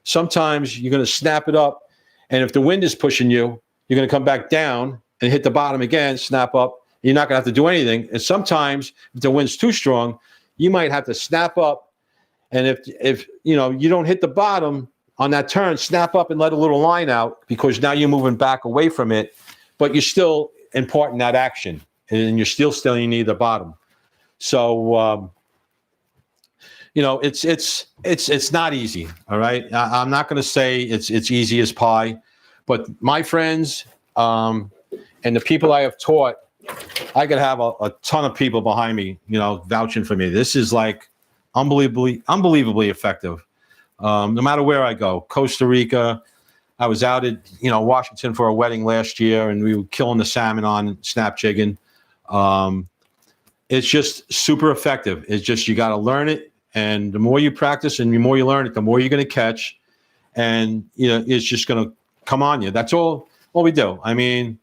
Sometimes you're going to snap it up, and if the wind is pushing you, you're going to come back down and hit the bottom again, snap up. You're not going to have to do anything. And sometimes if the wind's too strong, you might have to snap up. And if you don't hit the bottom on that turn, snap up and let a little line out, because now you're moving back away from it, but you're still imparting that action, and you're still you need the bottom. So it's not easy. All right, I'm not going to say it's easy as pie, but my friends and the people I have taught, I could have a ton of people behind me, vouching for me. This is like unbelievably effective. No matter where I go, Costa Rica, I was out at Washington for a wedding last year, and we were killing the salmon on snap jigging. It's just super effective. It's just you got to learn it, and the more you practice and the more you learn it, the more you're going to catch, and it's just going to come on you. That's all we do. I mean,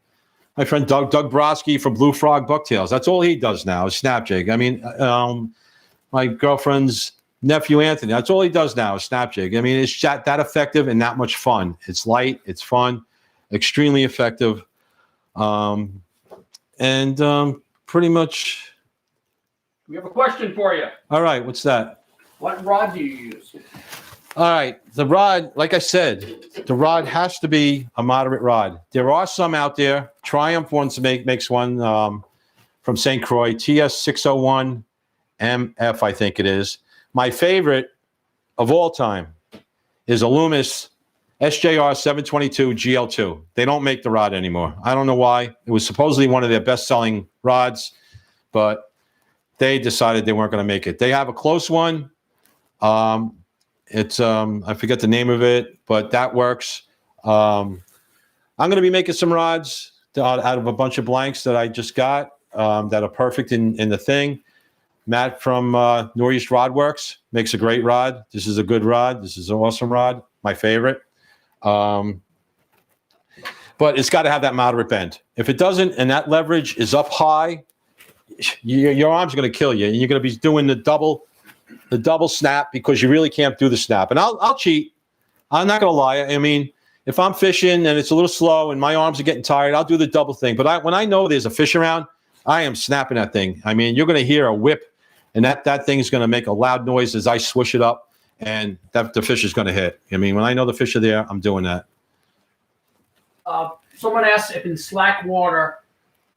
my friend Doug Brodsky from Blue Frog Bucktails, that's all he does now is snap jig. I mean, my girlfriend's nephew Anthony, that's all he does now is snap jig. I mean, it's that effective and that much fun. It's light, it's fun, extremely effective, and pretty much. We have a question for you. All right, what's that? What rod do you use? All right, the rod, like I said, the rod has to be a moderate rod. There are some out there. Triumph makes one from St. Croix, TS601 MF, I think it is. My favorite of all time is a Loomis SJR 722 GL2. They don't make the rod anymore. I don't know why. It was supposedly one of their best-selling rods, but they decided they weren't going to make it. They have a close one. It's I forget the name of it, but that works. I'm going to be making some rods out of a bunch of blanks that I just got that are perfect in the thing. Matt from Northeast Rod Works makes a great rod. This is a good rod. This is an awesome rod, my favorite. But it's got to have that moderate bend. If it doesn't, and that leverage is up high, your arm's going to kill you, and you're going to be doing the double snap, because you really can't do the snap. And I'll cheat. I'm not going to lie. I mean, if I'm fishing and it's a little slow and my arms are getting tired, I'll do the double thing. But when I know there's a fish around, I am snapping that thing. I mean, you're going to hear a whip, and that thing is going to make a loud noise as I swish it up, and the fish is going to hit. I mean, when I know the fish are there, I'm doing that. Someone asked if in slack water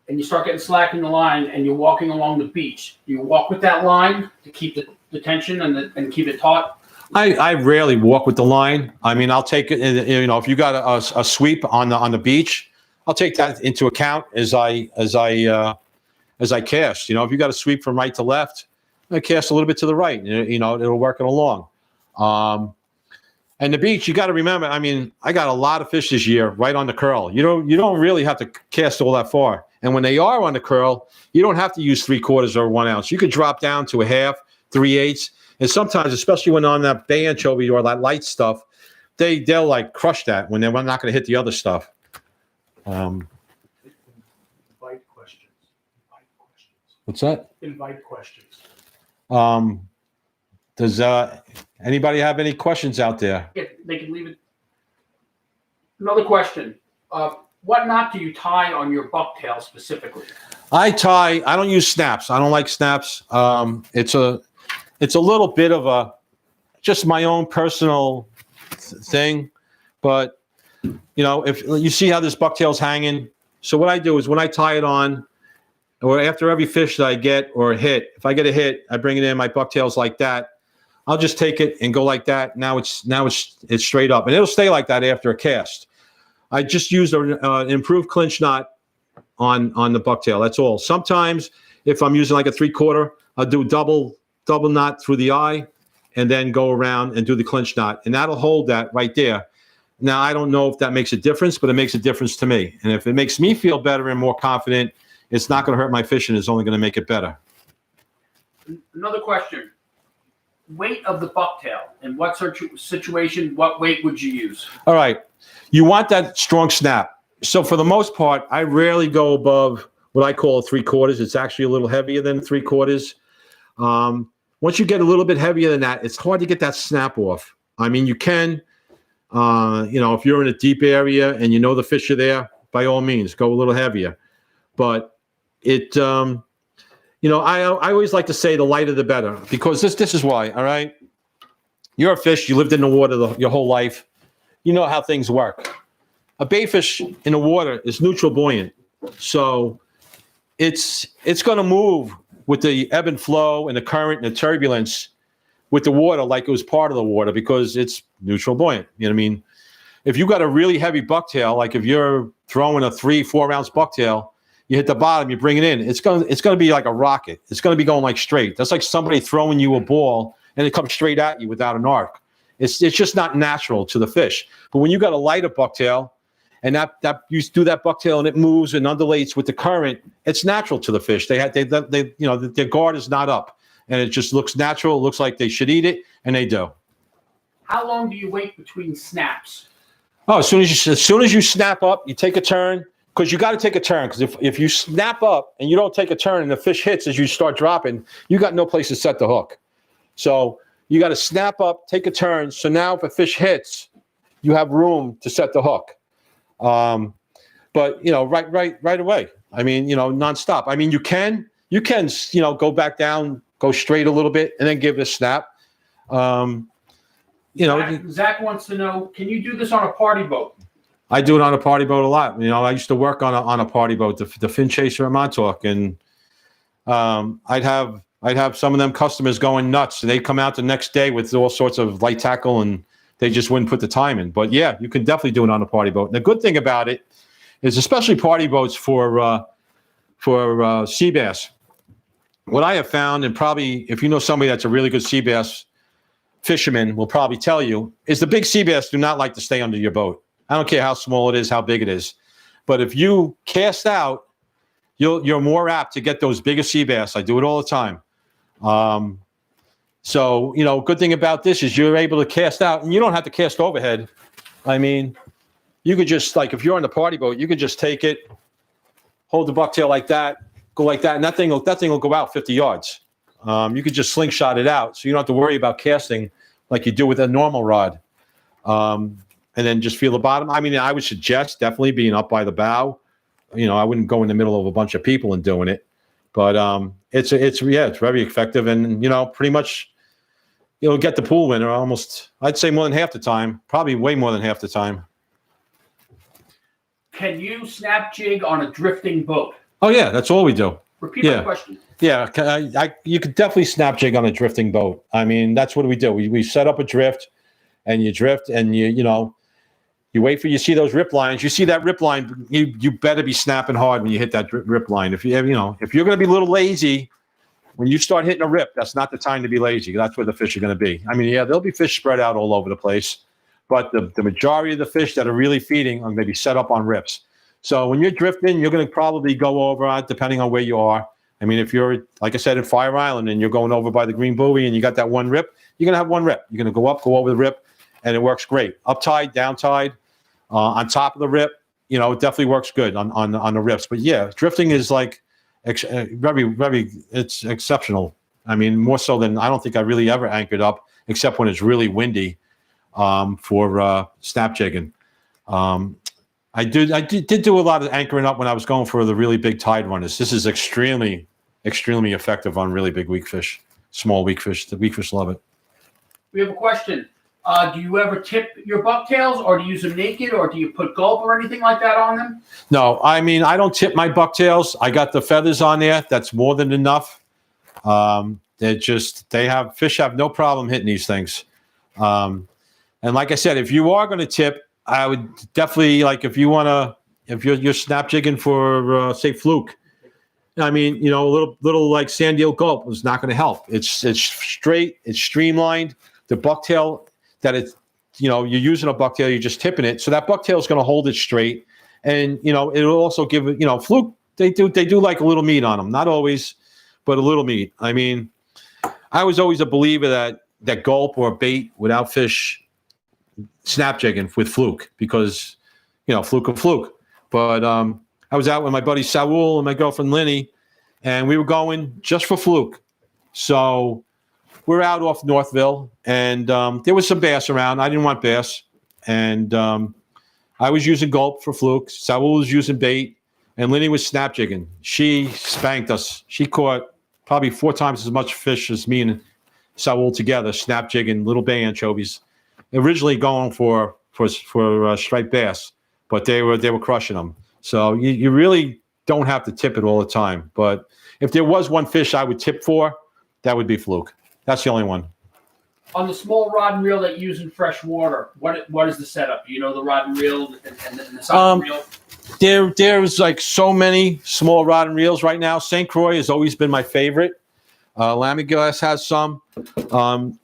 and you start getting slack in the line and you're walking along the beach, do you walk with that line to keep the tension and keep it taut? I rarely walk with the line. I mean, I'll take it. If you got a sweep on the beach, I'll take that into account as I cast. If you got a sweep from right to left, I cast a little bit to the right. It'll work it along. And the beach, you got to remember. I mean, I got a lot of fish this year right on the curl. You don't really have to cast all that far. And when they are on the curl, you don't have to use 3/4 or 1 ounce. You could drop down to a half, 3/8. And sometimes, especially when on that bay anchovy or that light stuff, they'll like crush that when they're not going to hit the other stuff. Invite questions. What's that? Invite questions. Does anybody have any questions out there? Yeah, they can leave it. Another question. What knot do you tie on your bucktail specifically? I don't use snaps. I don't like snaps. It's a little bit of just my own personal thing. But, if you see how this bucktail's hanging. So what I do is when I tie it on, or after every fish that I get or a hit, if I get a hit, I bring it in my bucktails like that. I'll just take it and go like that. Now it's straight up, and it'll stay like that after a cast. I just used an improved clinch knot on the bucktail. That's all. Sometimes if I'm using like a 3/4, I'll do double knot through the eye, and then go around and do the clinch knot, and that'll hold that right there. Now I don't know if that makes a difference, but it makes a difference to me. And if it makes me feel better and more confident, it's not going to hurt my fishing. It's only going to make it better. Another question. Weight of the bucktail. In what situation, what weight would you use? All right. You want that strong snap. So for the most part, I rarely go above what I call 3/4. It's actually a little heavier than 3/4. Once you get a little bit heavier than that, it's hard to get that snap off. I mean, you can, if you're in a deep area and you know the fish are there, by all means, go a little heavier. But it, I always like to say the lighter the better, because this is why. All right, you're a fish. You lived in the water your whole life. You know how things work. A baitfish in the water is neutral buoyant, so it's going to move with the ebb and flow and the current and the turbulence with the water like it was part of the water, because it's neutral buoyant. You know what I mean? If you got a really heavy bucktail, like if you're throwing a 3-4 ounce bucktail, you hit the bottom, you bring it in, it's gonna be like a rocket. It's gonna be going like straight. That's like somebody throwing you a ball and it comes straight at you without an arc. It's just not natural to the fish. But when you got a lighter bucktail, and that you do that bucktail and it moves and undulates with the current, it's natural to the fish. Their guard is not up, and it just looks natural. It looks like they should eat it, and they do. How long do you wait between snaps? Oh, as soon as you snap up, you take a turn, because you got to take a turn. Because if you snap up and you don't take a turn and the fish hits as you start dropping, you got no place to set the hook. So you got to snap up, take a turn. So now if a fish hits, you have room to set the hook. But right away. I mean, nonstop. I mean, you can go back down, go straight a little bit, and then give it a snap. Zach wants to know, can you do this on a party boat? I do it on a party boat a lot. I used to work on a party boat, the fin chaser at Montauk, and I'd have some of them customers going nuts. They'd come out the next day with all sorts of light tackle, and they just wouldn't put the time in. But yeah, you can definitely do it on a party boat. And the good thing about it is, especially party boats for sea bass, what I have found, and probably if you know somebody that's a really good sea bass fisherman will probably tell you, is the big sea bass do not like to stay under your boat. I don't care how small it is, how big it is. But if you cast out, you're more apt to get those bigger sea bass. I do it all the time. So, good thing about this is you're able to cast out, and you don't have to cast overhead. I mean, you could just, like, if you're on the party boat, you could just take it, hold the bucktail like that, go like that, and that thing will go out 50 yards. You could just slingshot it out, so you don't have to worry about casting like you do with a normal rod. And then just feel the bottom. I mean, I would suggest definitely being up by the bow. I wouldn't go in the middle of a bunch of people and doing it. But it's very effective, and pretty much you'll get the pool winner almost. I'd say more than half the time, probably way more than half the time. Can you snap jig on a drifting boat? Oh yeah, that's all we do. Repeat my question. Yeah, you could definitely snap jig on a drifting boat. I mean, that's what we do. We set up a drift, and you drift, and you wait for you see those rip lines. You see that rip line, you better be snapping hard when you hit that rip line. If you're going to be a little lazy when you start hitting a rip, that's not the time to be lazy. That's where the fish are going to be. I mean, yeah, there'll be fish spread out all over the place, but the majority of the fish that are really feeding are going to be set up on rips. So when you're drifting, you're going to probably go over, depending on where you are. I mean, if you're, like I said, in Fire Island and you're going over by the Green Buoy and you got that one rip, you're going to have one rip. You're going to go up, go over the rip, and it works great. Up tide, down tide, on top of the rip, it definitely works good on the rips. But yeah, drifting is like very, very, it's exceptional. I mean, more so than I don't think I really ever anchored up, except when it's really windy for snap jigging. I did do a lot of anchoring up when I was going for the really big tide runners. This is extremely, extremely effective on really big weak fish, small weak fish. The weak fish love it. We have a question. Do you ever tip your bucktails, or do you use them naked, or do you put gulp or anything like that on them? No, I mean, I don't tip my bucktails. I got the feathers on there. That's more than enough. Fish have no problem hitting these things. And like I said, if you are going to tip, I would definitely, like, if you're snap jigging for, say, fluke. I mean, a little like sand eel gulp is not going to help. It's straight, it's streamlined. The bucktail you're using a bucktail, you're just tipping it. So that bucktail is going to hold it straight. And, it'll also give it, fluke, they do like a little meat on them. Not always, but a little meat. I mean, I was always a believer that gulp or bait would outfish snap jigging with fluke because, fluke and fluke. But I was out with my buddy Saul and my girlfriend Linny, and we were going just for fluke. So we're out off Northville, and there was some bass around. I didn't want bass, and I was using gulp for fluke. Saul was using bait, and Linny was snap jigging. She spanked us. She caught probably 4 times as much fish as me and Saul together, snap jigging little bay anchovies. Originally going for striped bass, but they were crushing them. So you really don't have to tip it all the time. But if there was one fish I would tip for, that would be fluke. That's the only one. On the small rod and reel that you use in fresh water, what is the setup? Do you know the rod and reel and the size of the reel? There's like so many small rod and reels right now. St. Croix has always been my favorite. Lamiglas has some.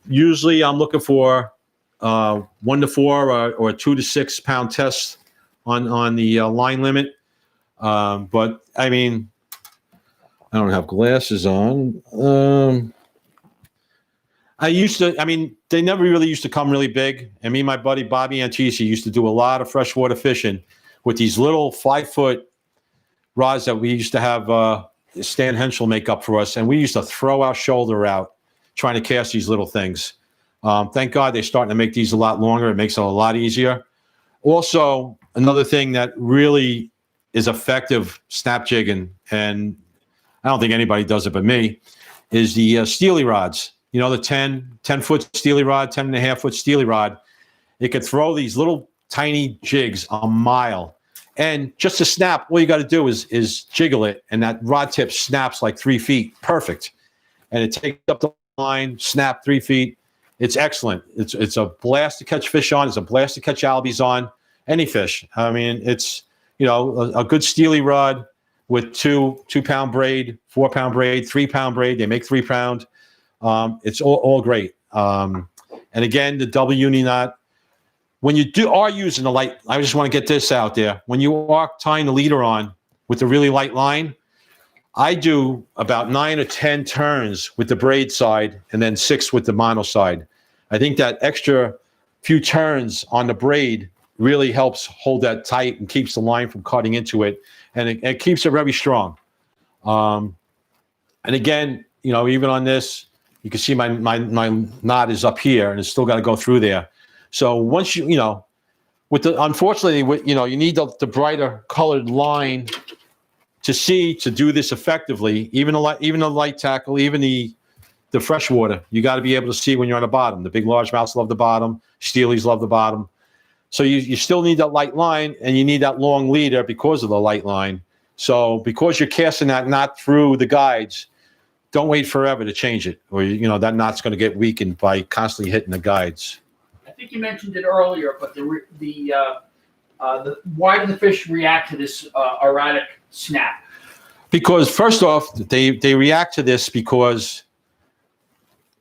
Usually I'm looking for 1 to 4 or 2 to 6 pound tests on the line limit. But I mean, I don't have glasses on. They never really used to come really big. And me and my buddy Bobby Antisi used to do a lot of freshwater fishing with these little 5-foot rods that we used to have Stan Henschel make up for us. And we used to throw our shoulder out trying to cast these little things. Thank God they're starting to make these a lot longer. It makes it a lot easier. Also, another thing that really is effective snap jigging, and I don't think anybody does it but me, is the steely rods. The 10-foot steely rod, 10.5-foot steely rod. It could throw these little tiny jigs a mile. And just to snap, all you got to do is jiggle it, and that rod tip snaps like 3 feet. Perfect. And it takes up the line, snap 3 feet. It's excellent. It's a blast to catch fish on. It's a blast to catch albies on. Any fish. I mean, it's, a good steely rod with 2 pound braid, 4 pound braid, 3 pound braid. They make 3 pound. It's all great. And again, the double uni knot. When you are using the light, I just want to get this out there. When you are tying the leader on with the really light line, I do about 9 or 10 turns with the braid side and then 6 with the mono side. I think that extra few turns on the braid really helps hold that tight and keeps the line from cutting into it, and it keeps it very strong. And again, even on this, you can see my knot is up here, and it's still got to go through there. So once you unfortunately, you need the brighter colored line to do this effectively. Even the light tackle, even the freshwater, you got to be able to see when you're on the bottom. The big largemouths love the bottom. Steelies love the bottom. So you still need that light line, and you need that long leader because of the light line. So because you're casting that knot through the guides, don't wait forever to change it, or that knot's going to get weakened by constantly hitting the guides. I think you mentioned it earlier, but why do the fish react to this erratic snap? Because first off, they react to this because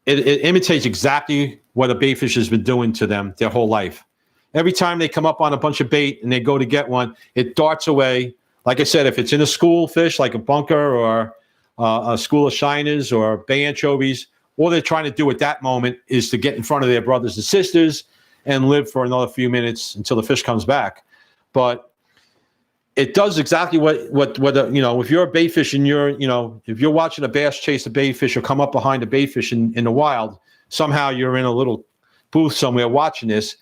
it imitates exactly what a bait fish has been doing to them their whole life. Every time they come up on a bunch of bait and they go to get one, it darts away. Like I said, if it's in a school fish like a bunker or a school of shiners or bay anchovies, all they're trying to do at that moment is to get in front of their brothers and sisters and live for another few minutes until the fish comes back. But it does exactly what if you're a bait fish and if you're watching a bass chase a bait fish or come up behind a bait fish in the wild, somehow you're in a little booth somewhere watching this.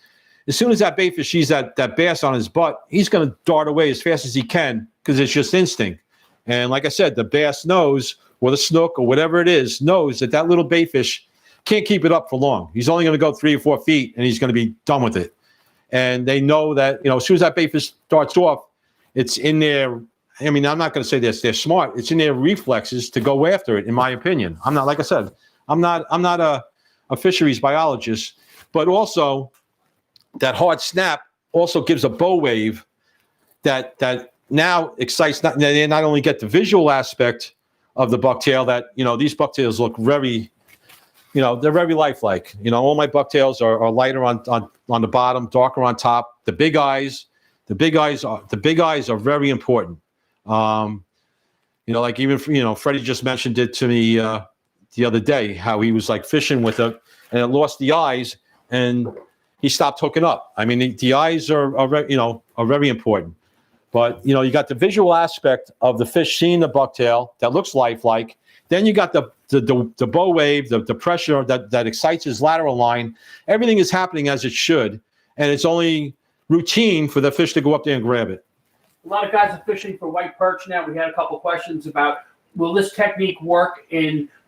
As soon as that bait fish sees that bass on his butt, he's going to dart away as fast as he can because it's just instinct. And like I said, the bass knows, or the snook or whatever it is, knows that little bait fish can't keep it up for long. He's only going to go 3 or 4 feet, and he's going to be done with it. And they know that, as soon as that bait fish starts off, it's in their, I mean, I'm not going to say this, they're smart. It's in their reflexes to go after it, in my opinion. I'm not, like I said, I'm not a fisheries biologist, but also that hard snap also gives a bow wave that now excites, they not only get the visual aspect of the bucktail that, these bucktails look very, they're very lifelike. All my bucktails are lighter on the bottom, darker on top. The big eyes are very important. Like even, Freddie just mentioned it to me the other day, how he was like fishing with it and it lost the eyes and he stopped hooking up. I mean, the eyes are very important. But, you got the visual aspect of the fish seeing the bucktail that looks lifelike. Then you got the bow wave, the pressure that excites his lateral line. Everything is happening as it should. And it's only routine for the fish to go up there and grab it. A lot of guys are fishing for white perch now. We had a couple questions about, will this technique work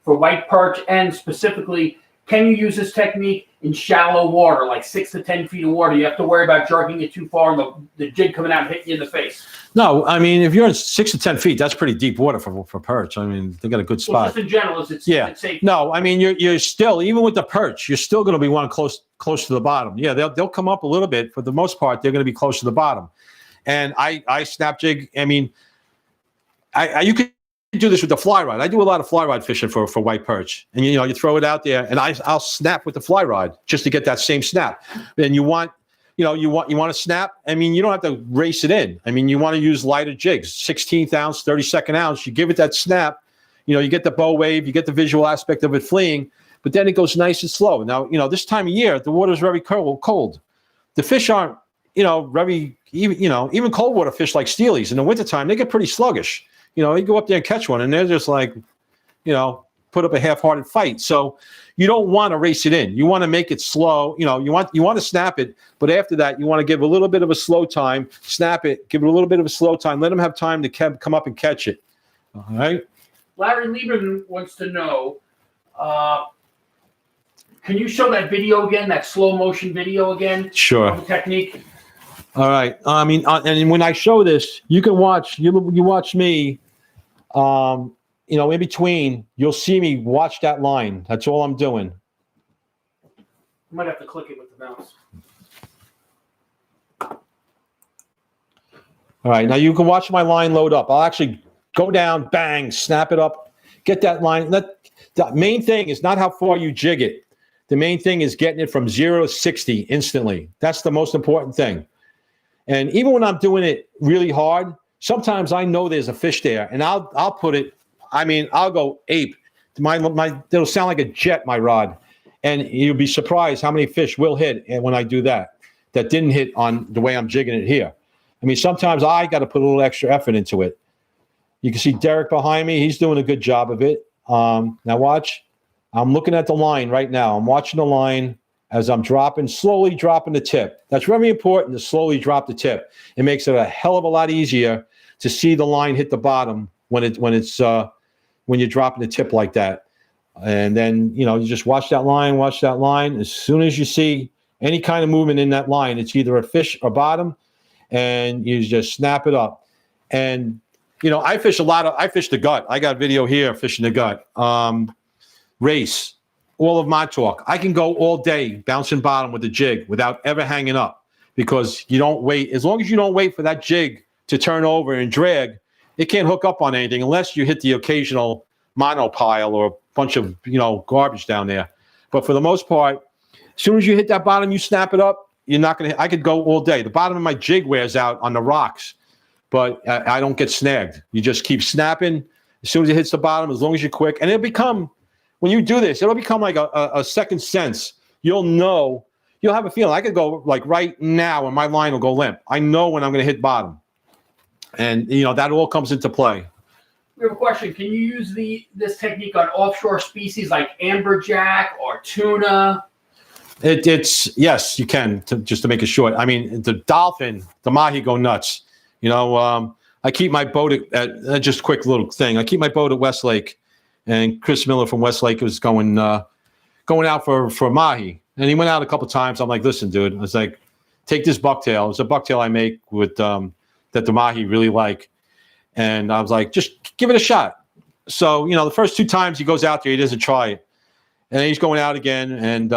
for white perch? And specifically, can you use this technique in shallow water, like 6 to 10 feet of water? You have to worry about jerking it too far and the jig coming out and hitting you in the face. No, I mean, if you're in 6 to 10 feet, that's pretty deep water for perch. I mean, they got a good spot. Well, just in general, it's safe. No, I mean, you're still, even with the perch, you're still going to be one close to the bottom. Yeah, they'll come up a little bit. For the most part, they're going to be close to the bottom. And I snap jig. I mean, you could do this with the fly rod. I do a lot of fly rod fishing for white perch, and you throw it out there, and I'll snap with the fly rod just to get that same snap. And you want to snap. I mean, you don't have to race it in. I mean, you want to use lighter jigs, 16th ounce, 32nd ounce. You give it that snap. You get the bow wave, you get the visual aspect of it fleeing, but then it goes nice and slow. Now, this time of year, the water is very cold. The fish aren't, very even cold water fish like steelies in the wintertime, they get pretty sluggish. You go up there and catch one, and they're just like, put up a half-hearted fight. So you don't want to race it in. You want to make it slow. You want to snap it, but after that, you want to give a little bit of a slow time. Snap it, give it a little bit of a slow time. Let them have time to come up and catch it. All right. Larry Lieberman wants to know, can you show that video again, that slow motion video again? Sure. Of the technique. All right. I mean, and when I show this, you can watch. You watch me. In between, you'll see me watch that line. That's all I'm doing. You might have to click it with the mouse. All right. Now you can watch my line load up. I'll actually go down, bang, snap it up, get that line. The main thing is not how far you jig it. The main thing is getting it from 0 to 60 instantly. That's the most important thing. And even when I'm doing it really hard, sometimes I know there's a fish there, and I'll put it. I mean, I'll go ape. It'll sound like a jet, my rod, and you'll be surprised how many fish will hit. And when I do that didn't hit on the way I'm jigging it here. I mean, sometimes I got to put a little extra effort into it. You can see Derek behind me; he's doing a good job of it. Now watch. I'm looking at the line right now. I'm watching the line as I'm slowly dropping the tip. That's very important to slowly drop the tip. It makes it a hell of a lot easier to see the line hit the bottom when you're dropping the tip like that. And then, you just watch that line. As soon as you see any kind of movement in that line, it's either a fish or bottom, and you just snap it up. And, I fish the gut. I got video here fishing the gut. Race, all of Montauk. I can go all day bouncing bottom with the jig without ever hanging up, because you don't wait. As long as you don't wait for that jig to turn over and drag, it can't hook up on anything unless you hit the occasional monopile or a bunch of, garbage down there. But for the most part, as soon as you hit that bottom, you snap it up. You're not going to, I could go all day. The bottom of my jig wears out on the rocks, but I don't get snagged. You just keep snapping as soon as it hits the bottom, as long as you're quick. And when you do this, it'll become like a second sense. You'll have a feeling. I could go like right now and my line will go limp. I know when I'm going to hit bottom. And, that all comes into play. We have a question. Can you use this technique on offshore species like amberjack or tuna? Yes, you can, just to make it short. I mean, the dolphin, the Mahi go nuts. I keep my boat at just a quick little thing. I keep my boat at Westlake, and Chris Miller from Westlake was going going out for Mahi. And he went out a couple times. I'm like, listen, dude, I was like, take this bucktail. It's a bucktail I make with that the Mahi really like. And I was like, just give it a shot. So, the first 2 times he goes out there, he doesn't try it. And then he's going out again. And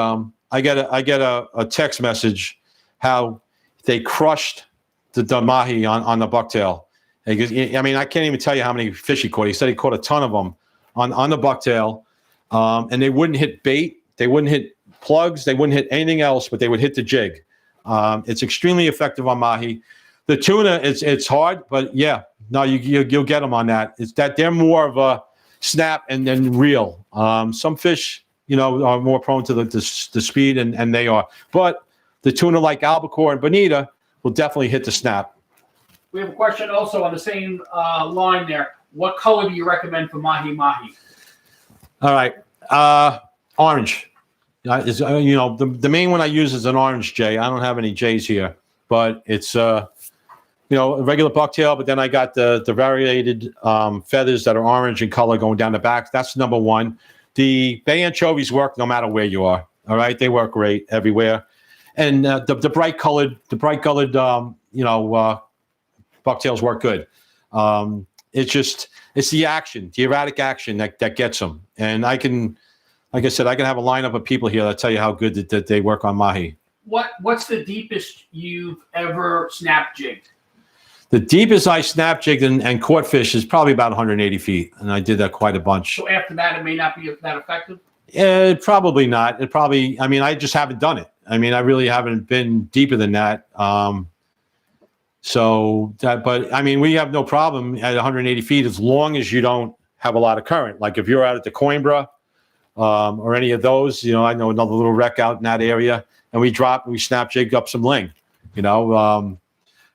I get a text message how they crushed the Mahi on the bucktail. And he goes, I mean, I can't even tell you how many fish he caught. He said he caught a ton of them on the bucktail. And they wouldn't hit bait. They wouldn't hit plugs. They wouldn't hit anything else, but they would hit the jig. It's extremely effective on Mahi. The tuna, it's hard, but yeah, no, you'll get them on that. It's that they're more of a snap and then reel. Some fish, are more prone to the speed, and they are. But the tuna like albacore and bonita will definitely hit the snap. We have a question also on the same line there. What color do you recommend for Mahi? All right, orange. The main one I use is an orange jay. I don't have any jays here, but it's a regular bucktail. But then I got the variated feathers that are orange in color going down the back. That's number one. The bay anchovies work no matter where you are. All right, they work great everywhere. And the bright colored bucktails work good. It's the action, the erratic action that gets them. And I can. Like I said, I can have a lineup of people here that tell you how good that they work on Mahi. What's the deepest you've ever snap jigged? The deepest I snap jigged and caught fish is probably about 180 feet, and I did that quite a bunch. So after that, it may not be that effective? Probably not. I just haven't done it. I really haven't been deeper than that. But we have no problem at 180 feet as long as you don't have a lot of current. Like if you're out at the Coimbra, or any of those, I know another little wreck out in that area, and we snap jig up some ling,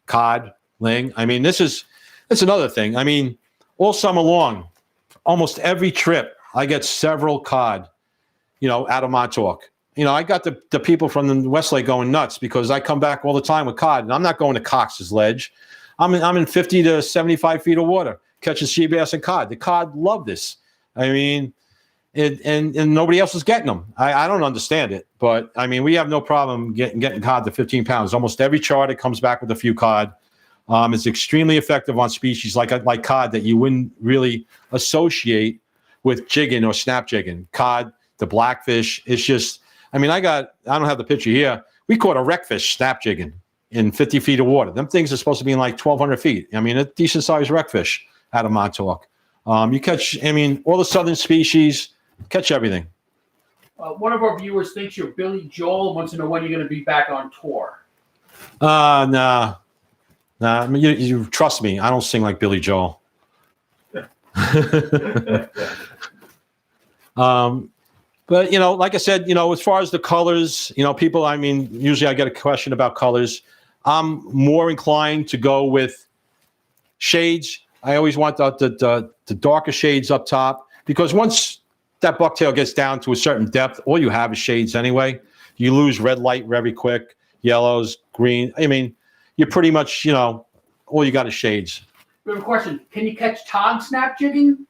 cod, ling. That's another thing. All summer long, almost every trip, I get several cod, out of Montauk. I got the people from the Westlake going nuts because I come back all the time with cod, and I'm not going to Cox's Ledge. I'm in 50 to 75 feet of water catching sea bass and cod. The cod love this. And nobody else is getting them. I don't understand it, but we have no problem getting cod to 15 pounds. Almost every charter comes back with a few cod. It's extremely effective on species like cod that you wouldn't really associate with jigging or snap jigging. Cod, the blackfish. It's just, I don't have the picture here. We caught a wreckfish snap jigging in 50 feet of water. Them things are supposed to be in like 1,200 feet. A decent sized wreckfish out of Montauk. You catch, all the southern species. Catch everything. One of our viewers thinks you're Billy Joel and wants to know when you're going to be back on tour. Nah. You trust me. I don't sing like Billy Joel. But like I said, as far as the colors, people. Usually I get a question about colors. I'm more inclined to go with shades. I always want the darker shades up top because once that bucktail gets down to a certain depth, all you have is shades anyway. You lose red light very quick, yellows, green. You're pretty much, all you got is shades. We have a question. Can you catch tog snap jigging?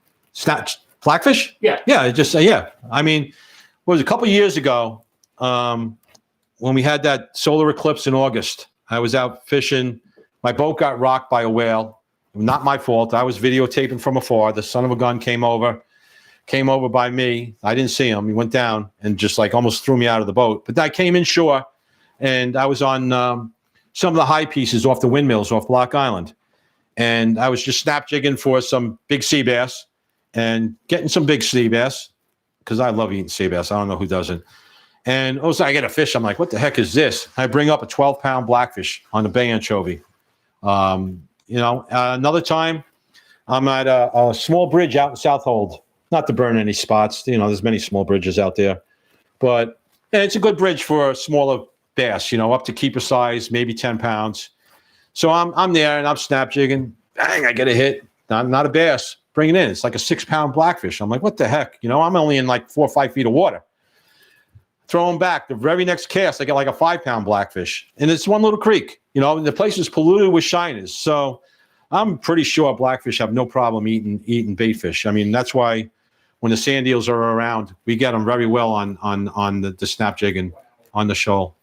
Blackfish? Yeah. Yeah, yeah. It was a couple years ago when we had that solar eclipse in August. I was out fishing. My boat got rocked by a whale. Not my fault. I was videotaping from afar. The son of a gun came over by me. I didn't see him. He went down and just almost threw me out of the boat. But I came inshore, and I was on some of the high pieces off the windmills off Block Island. And I was just snap jigging for some big sea bass and getting some big sea bass because I love eating sea bass. I don't know who doesn't. And also I get a fish. I'm like, what the heck is this? I bring up a 12-pound blackfish on the bay anchovy. Another time I'm at a small bridge out in South Hold. Not to burn any spots. There's many small bridges out there. But it's a good bridge for a smaller bass, up to keeper size, maybe 10 pounds. So I'm there and I'm snap jigging. Bang, I get a hit. Not a bass. Bring it in. It's like a 6-pound blackfish. I'm like, what the heck? I'm only in 4 or 5 feet of water. Throw them back. The very next cast, I get like a 5-pound blackfish. And it's one little creek. The place is polluted with shiners. So I'm pretty sure blackfish have no problem eating bait fish. That's why when the sand eels are around. We get them very well on the snap jigging on the shoal.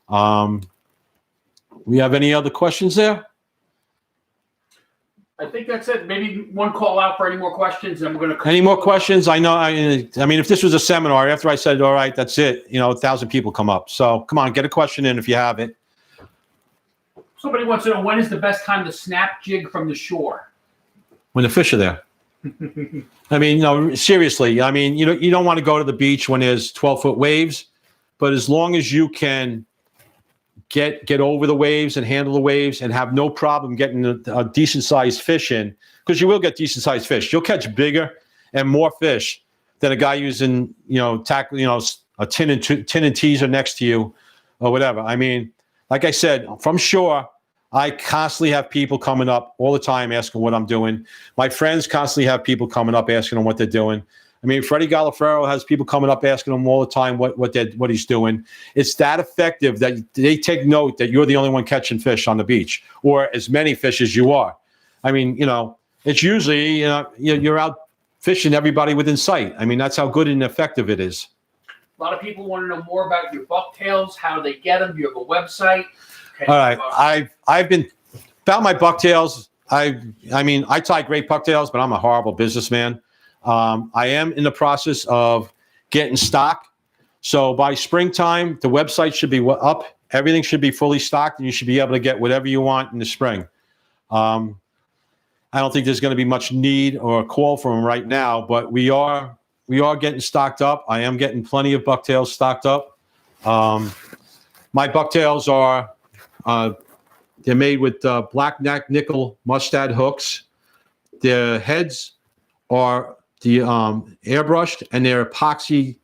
We have any other questions there? I think that's it. Maybe one call out for any more questions, and we're going to. Any more questions? I know. I mean, if this was a seminar, after I said, all right, that's it, 1,000 people come up. So come on, get a question in if you have it. Somebody wants to know, when is the best time to snap jig from the shore? When the fish are there. I mean, seriously. I mean, you don't want to go to the beach when there's 12-foot waves, but as long as you can get over the waves and handle the waves and have no problem getting a decent sized fish in, because you will get decent sized fish. You'll catch bigger and more fish than a guy using, a tin and teaser next to you or whatever. I mean, like I said, from shore, I constantly have people coming up all the time asking what I'm doing. My friends constantly have people coming up asking them what they're doing. I mean, Freddie Galafaro has people coming up asking him all the time what he's doing. It's that effective that they take note that you're the only one catching fish on the beach, or as many fish as you are. I mean, it's usually you're out fishing everybody within sight. I mean, that's how good and effective it is. A lot of people want to know more about your bucktails. How do they get them? Do you have a website? All right, I've been about my bucktails. I mean, I tie great bucktails, but I'm a horrible businessman. I am in the process of getting stock. So by springtime, the website should be up. Everything should be fully stocked, and you should be able to get whatever you want in the spring. I don't think there's going to be much need or a call for them right now, but we are getting stocked up. I am getting plenty of bucktails stocked up. My bucktails are they're made with black nickel mustad hooks. Their heads are the airbrushed, and they're epoxy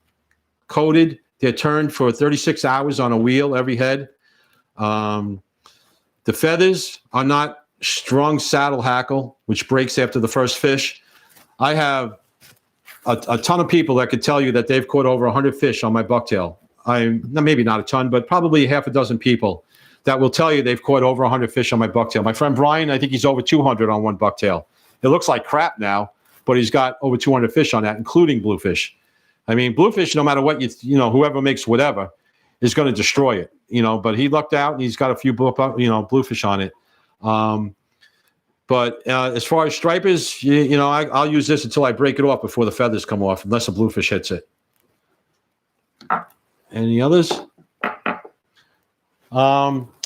coated. They're turned for 36 hours on a wheel every head. The feathers are not strung saddle hackle, which breaks after the first fish. I have a ton of people that could tell you that they've caught over 100 fish on my bucktail. Maybe not a ton, but probably half a dozen people that will tell you they've caught over 100 fish on my bucktail. My friend Brian, I think he's over 200 on one bucktail. It looks like crap now, but he's got over 200 fish on that, including bluefish. I mean, bluefish, no matter what whoever makes whatever is going to destroy it, but he lucked out and he's got a few bluefish on it. But as far as stripers, I'll use this until I break it off before the feathers come off, unless a bluefish hits it. Any others?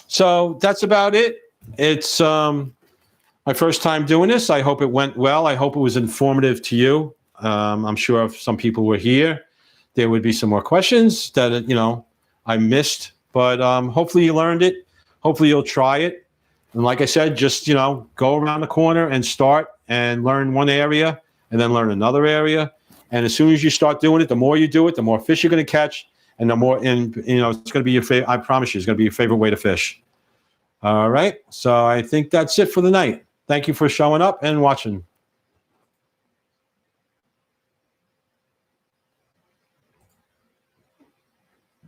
So that's about it. It's my first time doing this. I hope it went well. I hope it was informative to you. I'm sure if some people were here, there would be some more questions that, I missed, but hopefully you learned it. Hopefully you'll try it. And like I said, just, go around the corner and start and learn one area and then learn another area. And as soon as you start doing it, the more you do it, the more fish you're going to catch, and the more, it's going to be your favorite. I promise you, it's going to be your favorite way to fish. All right. So I think that's it for the night. Thank you for showing up and watching.